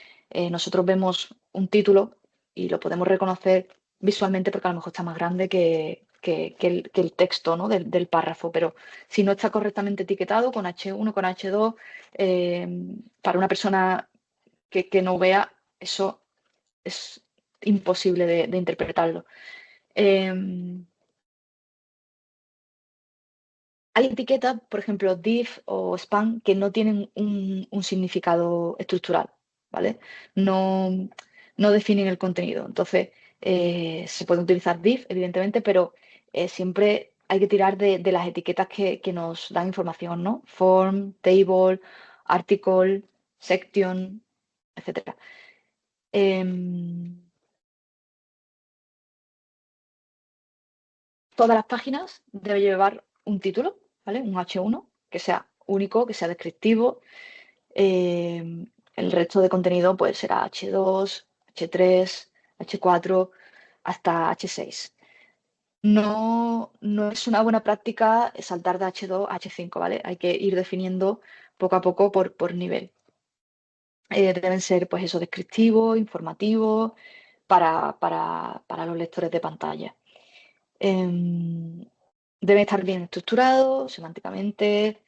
nosotros vemos un título y lo podemos reconocer visualmente porque a lo mejor está más grande que el texto, ¿no? del párrafo, pero si no está correctamente etiquetado con H1, con H2, para una persona que no vea, eso es imposible de interpretarlo. Hay etiquetas, por ejemplo, div o span, que no tienen un significado estructural, ¿vale? No, no definen el contenido. Entonces, se puede utilizar div, evidentemente, pero siempre hay que tirar de las etiquetas que nos dan información, ¿no? Form, table, article, section, etc. Todas las páginas deben llevar un título, ¿vale? Un H1, que sea único, que sea descriptivo. El resto de contenido pues será H2, H3, H4, hasta H6. No es una buena práctica saltar de H2 a H5, ¿vale? Hay que ir definiendo poco a poco por nivel. Deben ser, pues eso, descriptivos, informativos, para los lectores de pantalla. Deben estar bien estructurados semánticamente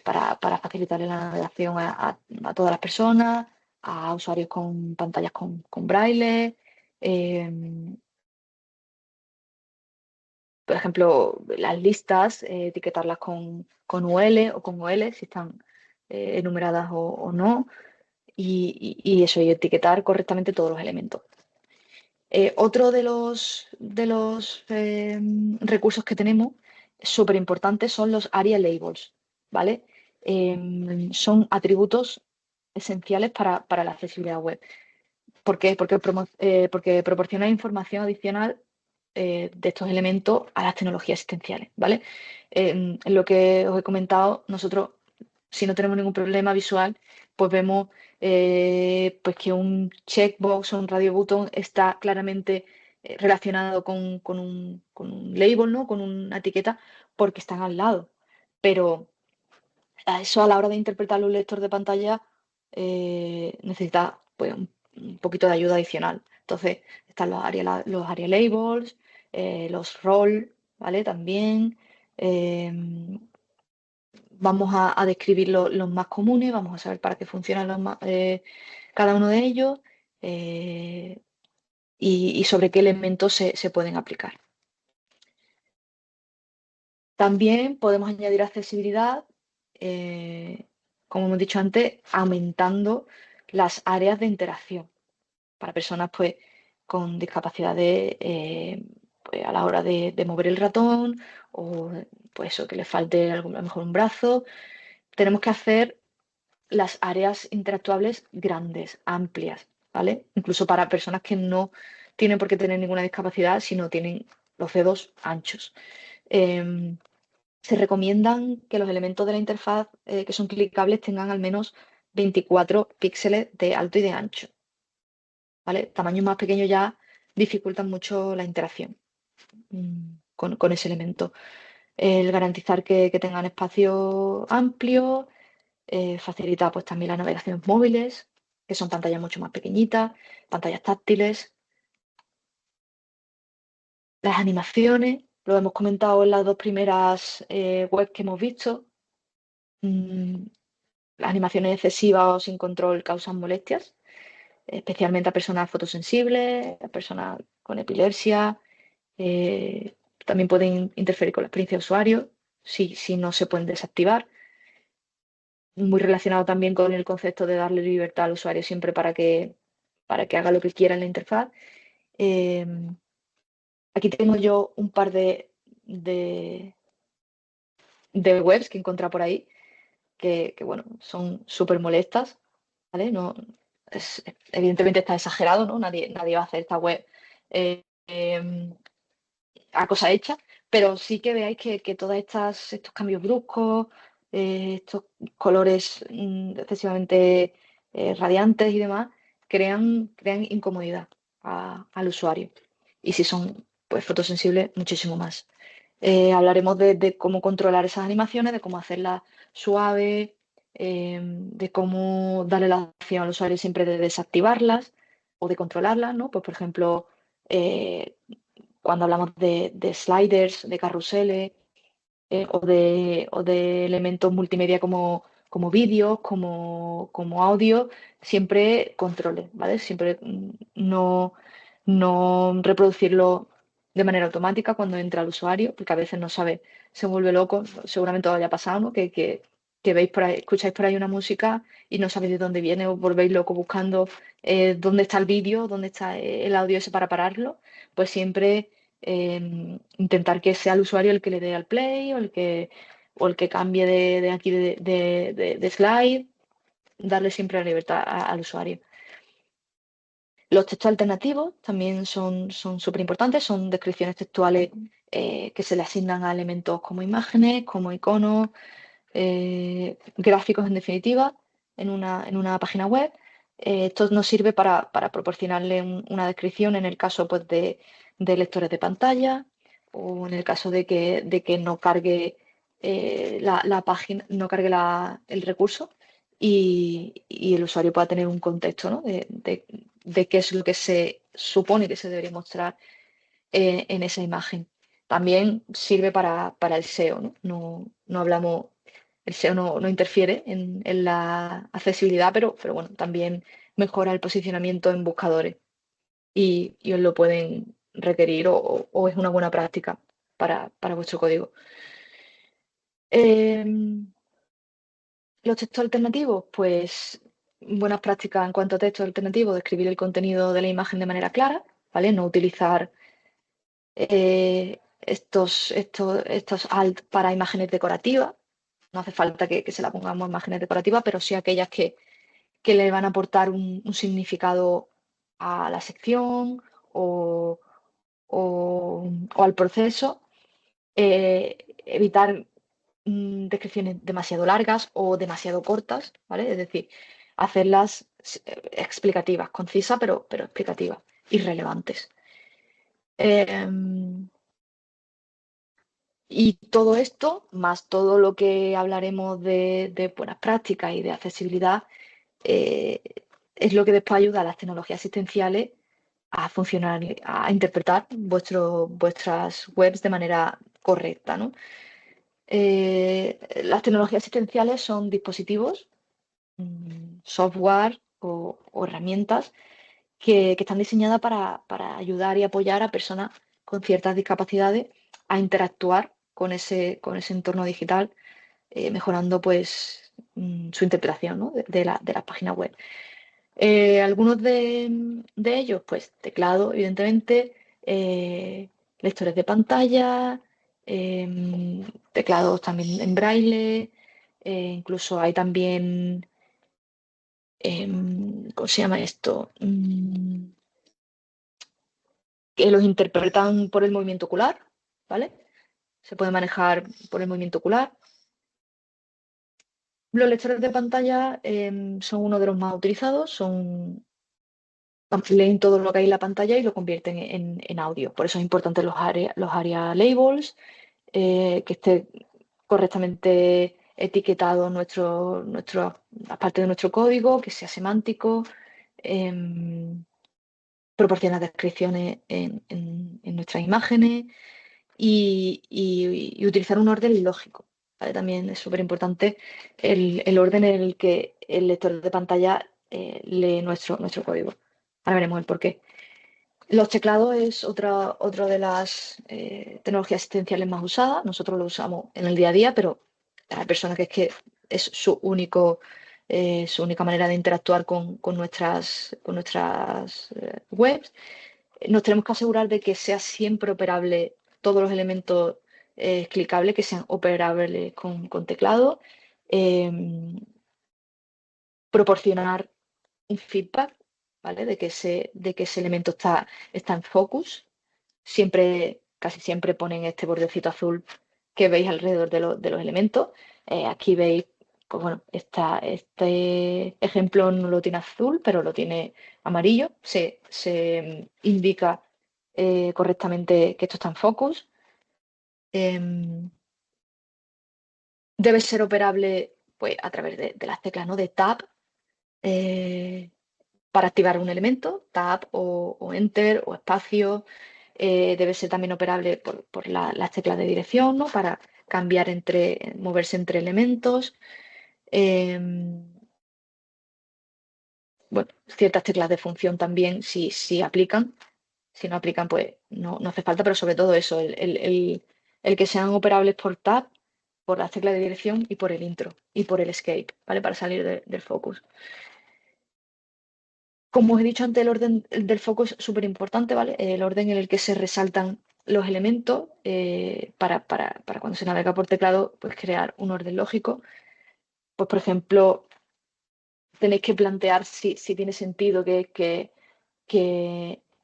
para facilitarle la navegación a todas las personas, a usuarios con pantallas con braille. Por ejemplo, las listas, etiquetarlas con UL o con OL si están enumeradas o no. Y eso, y etiquetar correctamente todos los elementos. Otro de los recursos que tenemos súper importantes son los ARIA labels, ¿vale? Son atributos esenciales para la accesibilidad web. ¿Por qué? Porque proporciona información adicional de estos elementos a las tecnologías asistenciales, ¿vale? En lo que os he comentado, nosotros, si no tenemos ningún problema visual, pues vemos pues que un checkbox o un radio button está claramente relacionado con un label, ¿no? Con una etiqueta, porque están al lado. Pero eso a la hora de interpretarlo un lector de pantalla necesita pues, un poquito de ayuda adicional. Entonces, están los area labels, los role, ¿vale? También. Vamos a describir los más comunes, vamos a saber para qué funcionan cada uno de ellos y sobre qué elementos se pueden aplicar. También podemos añadir accesibilidad, como hemos dicho antes, aumentando las áreas de interacción para personas pues, con discapacidades pues, a la hora de mover el ratón o pues, eso, que les falte a lo mejor un brazo. Tenemos que hacer las áreas interactuables grandes, amplias, ¿vale? Incluso para personas que no tienen por qué tener ninguna discapacidad, sino tienen los dedos anchos. Se recomiendan que los elementos de la interfaz que son clicables tengan al menos 24 píxeles de alto y de ancho, ¿vale? Tamaños más pequeños ya dificultan mucho la interacción con ese elemento. El garantizar que tengan espacio amplio facilita pues también las navegaciones móviles que son pantallas mucho más pequeñitas, pantallas táctiles. Las animaciones, lo hemos comentado en las dos primeras webs que hemos visto. Las animaciones excesivas o sin control causan molestias, especialmente a personas fotosensibles, a personas con epilepsia. También pueden interferir con la experiencia de usuario si no se pueden desactivar. Muy relacionado también con el concepto de darle libertad al usuario siempre para que haga lo que quiera en la interfaz. Aquí tengo yo un par de webs que he encontrado por ahí que bueno, son súper molestas, ¿vale? No, evidentemente está exagerado, ¿no? Nadie va a hacer esta web a cosa hecha, pero sí que veáis que todos estos cambios bruscos, estos colores excesivamente radiantes y demás, crean incomodidad al usuario. Y si son pues fotosensibles, muchísimo más. Hablaremos de cómo controlar esas animaciones, de cómo hacerlas suaves, de cómo darle la opción al usuario siempre de desactivarlas o de controlarlas, ¿no? Pues, por ejemplo, cuando hablamos de sliders, de carruseles, o de elementos multimedia como vídeos, como audio, siempre controles, ¿vale? Siempre no reproducirlo de manera automática cuando entra el usuario, porque a veces no sabe, se vuelve loco, seguramente os haya pasado, ¿no? Que veis por ahí, escucháis por ahí una música y no sabéis de dónde viene, os volvéis loco buscando dónde está el vídeo, dónde está el audio ese para pararlo, pues siempre intentar que sea el usuario el que le dé al play o el que cambie de aquí de slide, darle siempre la libertad al usuario. Los textos alternativos también son súper importantes, son descripciones textuales que se le asignan a elementos como imágenes, como iconos, gráficos en definitiva, en una página web. Esto nos sirve para proporcionarle una descripción en el caso pues, de lectores de pantalla o en el caso de que no cargue la página, no cargue el recurso y el usuario pueda tener un contexto, ¿no? de qué es lo que se supone que se debería mostrar en esa imagen. También sirve para el SEO, ¿no? No hablamos, el SEO no interfiere en la accesibilidad, pero bueno, también mejora el posicionamiento en buscadores y os lo pueden requerir o es una buena práctica para vuestro código. Los textos alternativos, pues buenas prácticas en cuanto a textos alternativos, describir el contenido de la imagen de manera clara, ¿vale? No utilizar estos alt para imágenes decorativas. No hace falta que se la pongamos imágenes decorativas, pero sí aquellas que le van a aportar un significado a la sección o al proceso. Evitar descripciones demasiado largas o demasiado cortas, ¿vale? Es decir, hacerlas explicativas, concisas, pero explicativas y relevantes. Y todo esto, más todo lo que hablaremos de buenas prácticas y de accesibilidad, es lo que después ayuda a las tecnologías asistenciales a funcionar, a interpretar vuestras webs de manera correcta, ¿no? Las tecnologías asistenciales son dispositivos, software o herramientas que están diseñadas para ayudar y apoyar a personas con ciertas discapacidades a interactuar con ese entorno digital, mejorando pues su interpretación, ¿no? de la página web. Algunos de ellos, pues teclado, evidentemente, lectores de pantalla, teclados también en braille, incluso hay también, ¿cómo se llama esto? Que los interpretan por el movimiento ocular, ¿vale? Se puede manejar por el movimiento ocular. Los lectores de pantalla son uno de los más utilizados, leen todo lo que hay en la pantalla y lo convierten en audio. Por eso es importante los ARIA labels, que esté correctamente etiquetado las partes de nuestro código, que sea semántico, proporciona descripciones en nuestras imágenes y utilizar un orden lógico. ¿Vale? También es súper importante el orden en el que el lector de pantalla lee nuestro código. Ahora veremos el porqué. Los teclados es otra de las tecnologías asistenciales más usadas. Nosotros lo usamos en el día a día, pero hay personas que es su única manera de interactuar con nuestras webs. Nos tenemos que asegurar de que sea siempre operable todos los elementos clicables, que sean operables con teclado. Proporcionar un feedback, ¿vale? De que ese elemento está en focus. Casi siempre ponen este bordecito azul que veis alrededor de los elementos. Aquí veis, pues bueno, este ejemplo no lo tiene azul, pero lo tiene amarillo. Se indica correctamente que esto está en focus. Debe ser operable pues, a través de las teclas, ¿no? De Tab para activar un elemento, Tab o Enter o espacio. Debe ser también operable por las teclas de dirección, ¿no? Para moverse entre elementos. Bueno, ciertas teclas de función también si aplican. Si no aplican, pues no hace falta, pero sobre todo eso, el que sean operables por Tab, por las teclas de dirección y por el intro y por el escape, ¿vale? Para salir del focus. Como os he dicho antes, el orden del foco es súper importante, ¿vale? El orden en el que se resaltan los elementos para cuando se navega por teclado, pues crear un orden lógico. Pues, por ejemplo, tenéis que plantear si tiene sentido que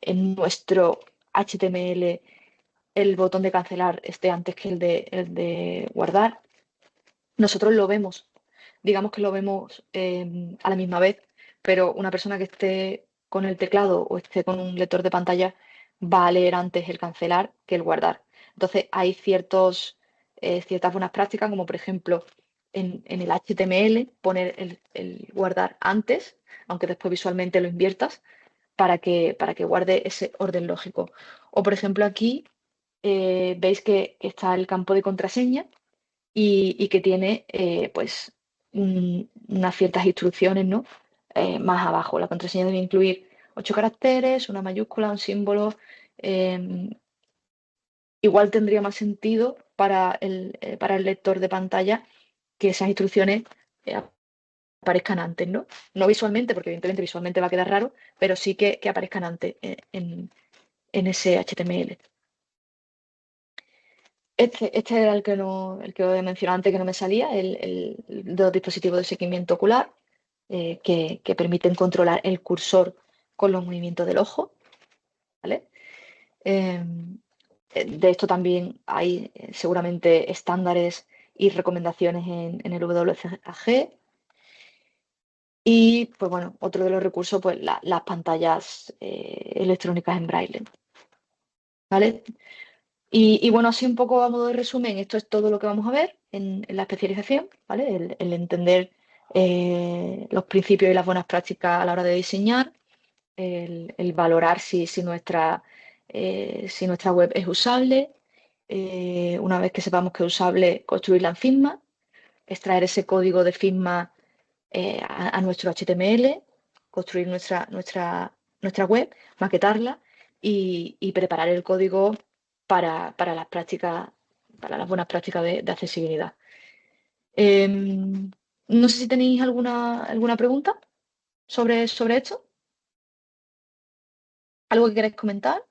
en nuestro HTML el botón de cancelar esté antes que el de guardar. Nosotros lo vemos, digamos que lo vemos a la misma vez, pero una persona que esté con el teclado o esté con un lector de pantalla va a leer antes el cancelar que el guardar. Entonces hay ciertas buenas prácticas, como por ejemplo en el HTML poner el guardar antes, aunque después visualmente lo inviertas, para que guarde ese orden lógico. O por ejemplo aquí veis que está el campo de contraseña y que tiene pues unas ciertas instrucciones, ¿no? Más abajo. La contraseña debe incluir 8 caracteres, una mayúscula, un símbolo. Igual tendría más sentido para el lector de pantalla que esas instrucciones eh, aparezcan antes, ¿no? No visualmente, porque evidentemente visualmente va a quedar raro, pero sí que aparezcan antes en ese HTML. Este era el que os mencionado antes que no me salía, de los dispositivos de seguimiento ocular que permiten controlar el cursor con los movimientos del ojo. ¿Vale? De esto también hay seguramente estándares y recomendaciones en el WCAG. Y, pues bueno, otro de los recursos, pues las pantallas electrónicas en braille. ¿Vale? Y bueno, así un poco a modo de resumen, esto es todo lo que vamos a ver en la especialización, ¿vale? El entender los principios y las buenas prácticas a la hora de diseñar, el valorar si nuestra web es usable, una vez que sepamos que es usable, construirla en Figma, extraer ese código de Figma a nuestro HTML, construir nuestra web, maquetarla y preparar el código para las prácticas, para las buenas prácticas de accesibilidad. No sé si tenéis alguna pregunta sobre esto. ¿Algo que queráis comentar?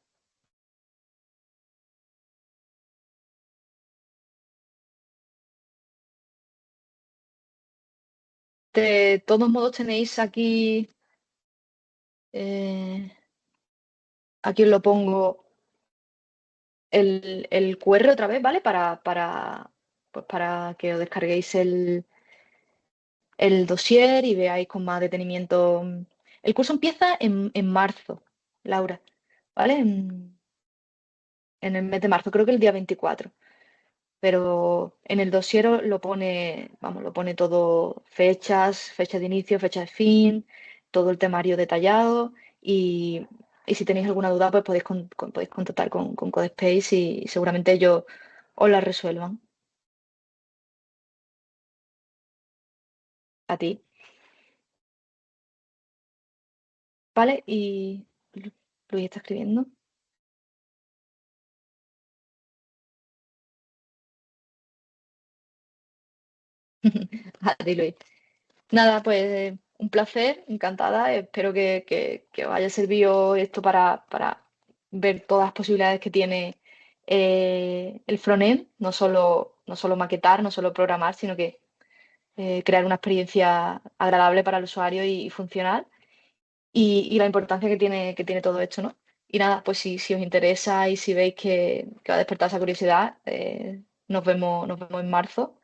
De todos modos tenéis eh, aquí os lo pongo el QR otra vez, ¿vale? Pues para que os descarguéis el dossier y veáis con más detenimiento. El curso empieza en marzo, Laura, ¿vale? En el mes de marzo, creo que el día 24. pero en el dossier lo pone todo, fecha de inicio, fecha de fin, todo el temario detallado y si tenéis alguna duda, pues podéis contactar con Codespace y seguramente ellos os la resuelvan. A ti, ¿vale? Y Luis está escribiendo. A ti, Luis. Nada, pues un placer, encantada. Espero que os haya servido esto para ver todas las posibilidades que tiene el frontend, no solo maquetar, no solo programar, sino que crear una experiencia agradable para el usuario y funcional y la importancia que tiene todo esto, ¿no? Y nada, pues si os interesa y si veis que va a despertar esa curiosidad, nos vemos en marzo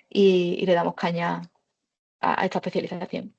y le damos caña a esta especialización.